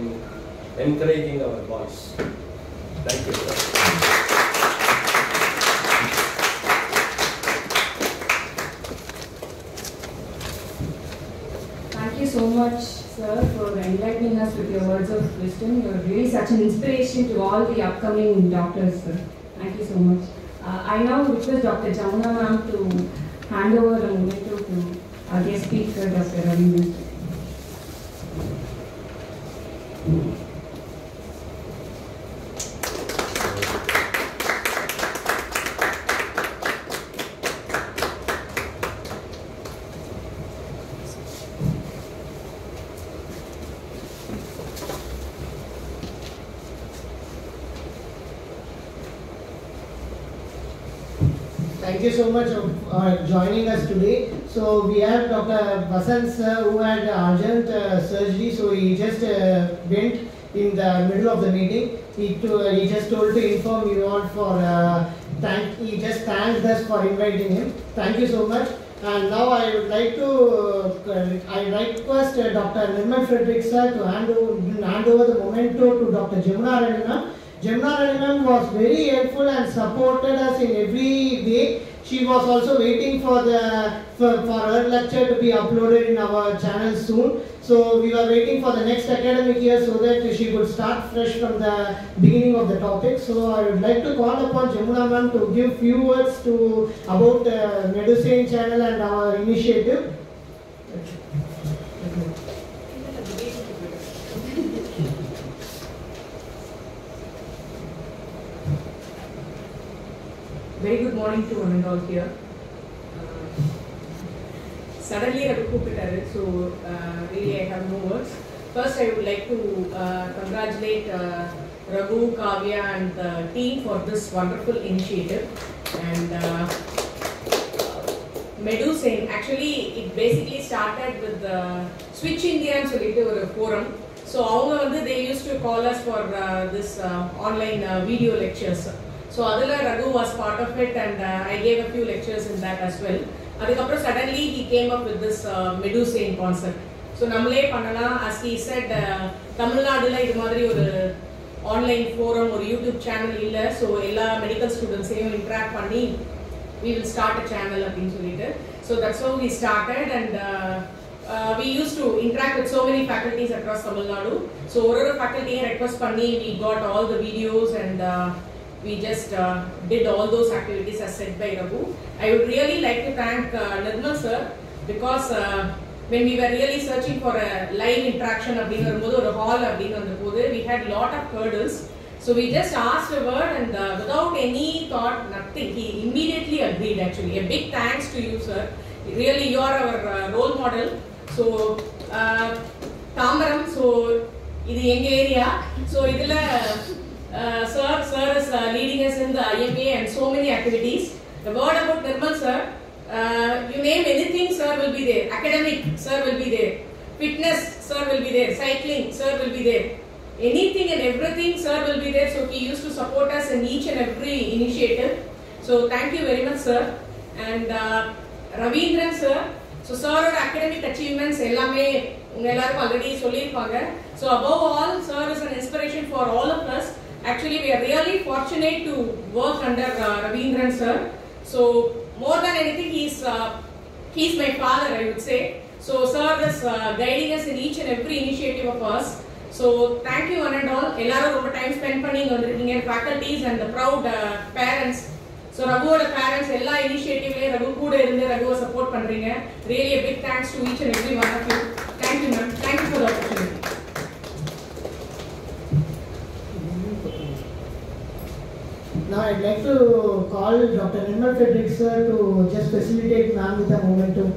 encouraging our boys. Thank you, sir. Thank you so much, sir, for enlightening us with your words of wisdom. You are really such an inspiration to all the upcoming doctors, sir. Thank you so much. I now request Dr. Jamuna ma'am to hand over the memento to our guest speaker, Dr. Ravindran. Thank you so much for joining us today. So we have Dr. Vasant sir who had urgent surgery, so he just went in the middle of the meeting. He just told to inform you all for he just thanked us for inviting him. Thank you so much. And now I would like to I request Dr. Nirmal Frederick sir to hand over the memento to Dr. Jamuna Rani ma'am. Jamuna Rani ma'am was very helpful and supported us in every way. She was also waiting for her lecture to be uploaded in our channel soon. So we were waiting for the next academic year so that she could start fresh from the beginning of the topic. So I would like to call upon Jamuna ma'am to give few words about Medusane channel and our initiative. Very good morning to one and all here. Suddenly I got so really I have no words. First I would like to congratulate Raghu, Kavya and the team for this wonderful initiative. And Medusane, actually it basically started with the Switch India and forum. So they used to call us for this online video lectures. So Adila Raghu was part of it and I gave a few lectures in that as well. Adikapra suddenly he came up with this Medusane concept. So namle pannala, as he said, Tamil Nadu la idu madri oru online forum or YouTube channel illa, so ella medical students interact panni we will start a channel appdin solittu. So that's how we started and we used to interact with so many faculties across Tamil Nadu. So oru faculty request panni we got all the videos and we just did all those activities as said by Raghu. I would really like to thank Nirmal sir because when we were really searching for a live interaction or a hall, we had a lot of hurdles. So we just asked a word and without any thought, nothing, he immediately agreed actually. A big thanks to you sir. Really you are our role model. So Tamaram, so this is your area. So sir is leading us in the IMA and so many activities. The word about Nirmal sir, you name anything, sir will be there. Academic, sir will be there. Fitness, sir will be there. Cycling, sir will be there. Anything and everything, sir will be there. So he used to support us in each and every initiative. So thank you very much, sir. And Ravindran sir, so sir academic achievements ellame already sollirpaanga. So above all, sir is an inspiration for all of us. Actually, we are really fortunate to work under Ravindran sir. So more than anything, he's my father, I would say. So sir is guiding us in each and every initiative of us. So thank you one and all. Ellarum romba time spend பண்ணி இங்க வந்திருக்கீங்க, faculties and the proud parents. So Raghuவோட parents எல்லா initiativeலயே Raghu கூட இருந்து Raghuவை support பண்றீங்க. Really a big thanks to each and every one of you. Thank you ma'am. Thank you for the opportunity. Now I'd like to call Dr. Nirmal Frederick sir to just facilitate ma'am with a momentum.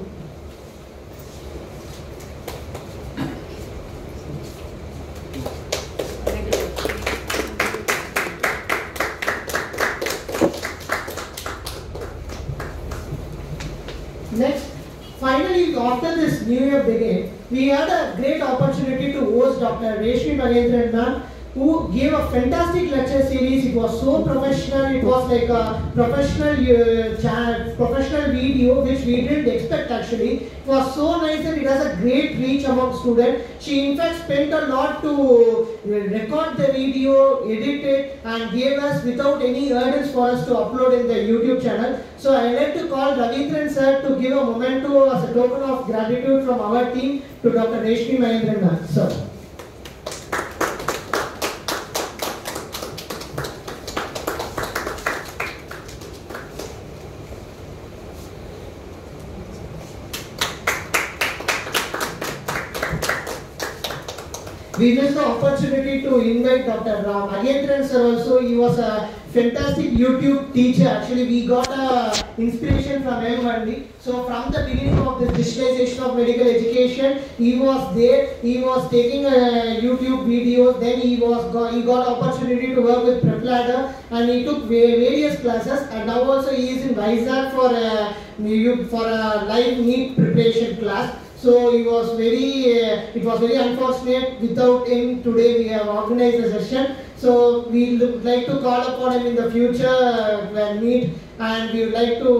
Next, finally, after this new year began, we had a great opportunity to host Dr. Reshmi Mahendran ma'am, who gave a fantastic lecture series. It was so professional. It was like a professional video, which we didn't expect actually. It was so nice and it has a great reach among students. She in fact spent a lot to record the video, edit it, and gave us without any hurdles for us to upload in the YouTube channel. So I like to call Ravindran sir to give a memento as a token of gratitude from our team to Dr. Reshmi Mahendran ma'am. Sir. We missed the opportunity to invite Dr. Mahendran sir also. He was a fantastic YouTube teacher. Actually, we got inspiration from him only. So from the beginning of this digitalization of medical education, he was there. He was taking YouTube videos. Then he got opportunity to work with PrepLadder, and he took various classes. And now also he is in Vizag for a live NEET preparation class. So it was very unfortunate. Without him, today we have organized a session. So we would like to call upon him in the future when need, and we would like to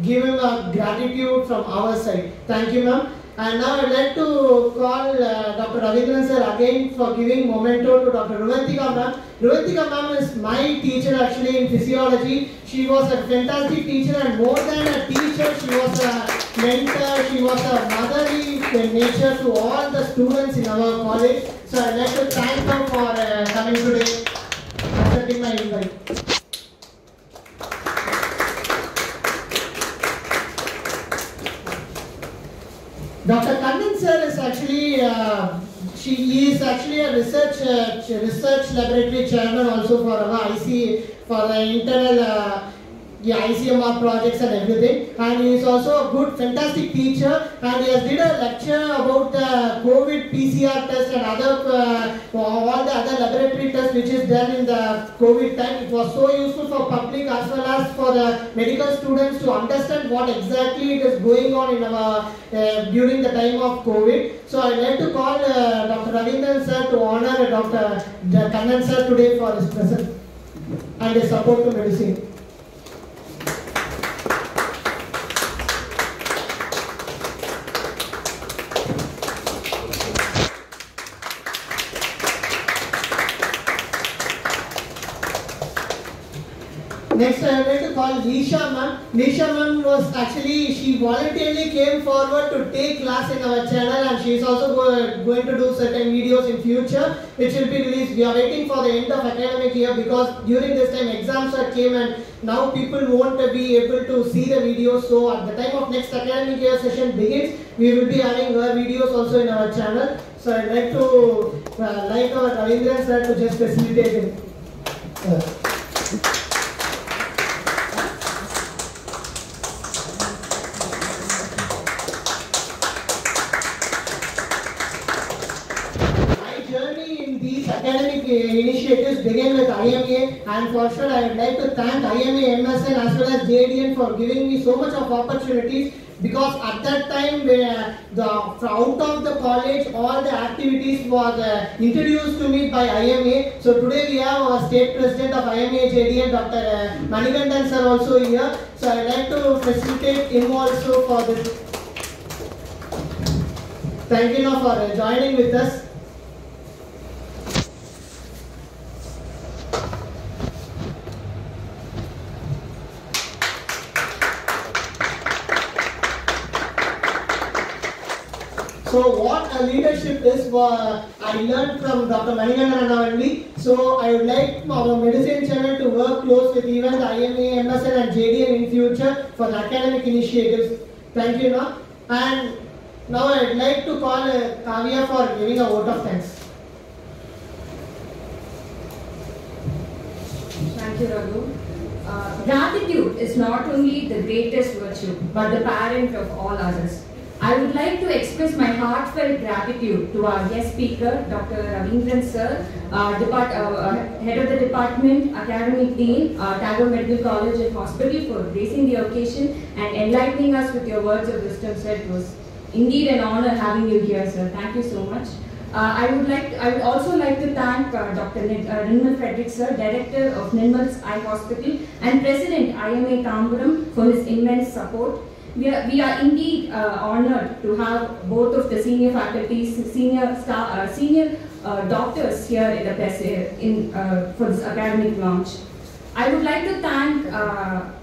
give him a gratitude from our side. Thank you, ma'am. And now I'd like to call Dr. Ravindran sir again for giving memento to Dr. Ruvantika ma'am. Ruvantika ma'am is my teacher actually in physiology. She was a fantastic teacher, and more than a teacher, she was a mentor. She was a motherly nature to all the students in our college. So I'd like to thank her for coming today, accepting my invite. Dr. Kannan sir is actually she is actually a research laboratory chairman also for our for the internal ICMR projects and everything, and he is also a good fantastic teacher, and he has did a lecture about the COVID PCR test and all the other laboratory tests which is done in the COVID time. It was so useful for public as well as for the medical students to understand what exactly it is going on in our during the time of COVID. So I would like to call Dr. Ravindran sir to honor Dr. Kannan sir today for his presence and his support to medicine. Next, I would like to call Nisha ma'am. Nisha ma'am was actually, she voluntarily came forward to take class in our channel, and she is also going to do certain videos in future which will be released. We are waiting for the end of academic year because during this time exams came, and now people won't be able to see the videos. So at the time of next academic year session begins, we will be having her videos also in our channel. So I would like to like our Ravindran sir to just facilitate it. Academic initiatives began with IMA, and for sure I would like to thank IMA, MSN as well as JDN for giving me so much of opportunities, because at that time out of the college all the activities was introduced to me by IMA. So today we have our state president of IMA JDN, Dr. Manikandan sir also here. So I would like to facilitate him also for this. Thank you now for joining with us. So what a leadership is, I learned from Dr. Manikandan only. So I would like our medicine channel to work close with even the IMA, MSN and JDN in future for the academic initiatives. Thank you, now. And now I would like to call Kavya for giving a vote of thanks. Thank you, Raghu. Gratitude is not only the greatest virtue, but the parent of all others. I would like to express my heartfelt gratitude to our guest speaker, Dr. Ravindran Sir, Head of the Department, Academic Dean, Tagore Medical College and Hospital for gracing the occasion and enlightening us with your words of wisdom, sir. It was indeed an honor having you here, sir. Thank you so much. I would also like to thank Dr. Nirmal Frederick Sir, Director of Nirmal's Eye Hospital and President IMA Tambaram for his immense support. We are indeed honored to have both of the senior faculties, senior doctors here in the for this academic launch. I would like to thank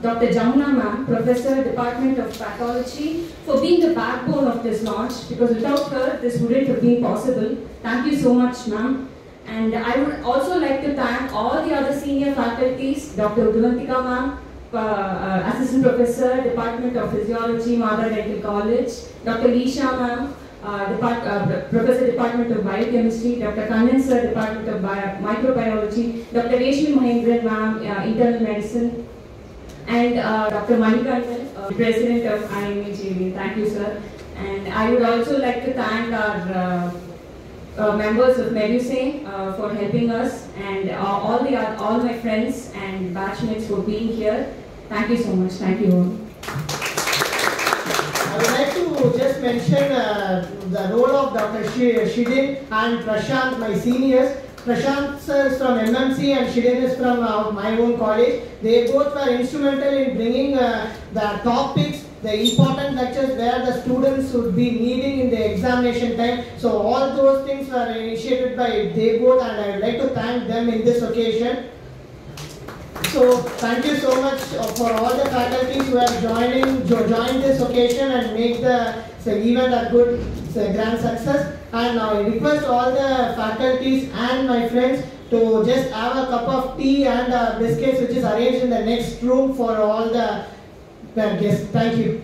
Dr. Jamuna ma'am, Professor, Department of Pathology, for being the backbone of this launch, because without her, this wouldn't have been possible. Thank you so much, ma'am. And I would also like to thank all the other senior faculties, Dr. Udvantika ma'am, Assistant Professor, Department of Physiology, Mother Dental College, Dr. Lisha ma'am, Professor, Department of Biochemistry, Dr. Kannan Sir, Department of Microbiology, Dr. Reshmi Mahendran ma'am, Internal Medicine, and Dr. Manikandan, President of IMA-JV. Thank you, sir. And I would also like to thank our members of Medusane for helping us, and all my friends and batchmates for being here. Thank you so much. Thank you all. I would like to just mention the role of Dr. Shidin and Prashant, my seniors. Prashant sir is from MMC and Shidin is from my own college. They both were instrumental in bringing the topics, the important lectures where the students would be needing in the examination time. So all those things were initiated by they both, and I would like to thank them in this occasion. So thank you so much for all the faculties who have joined this occasion and make the event a good grand success. And now I request all the faculties and my friends to just have a cup of tea and biscuits, which is arranged in the next room for all the guests. Thank you.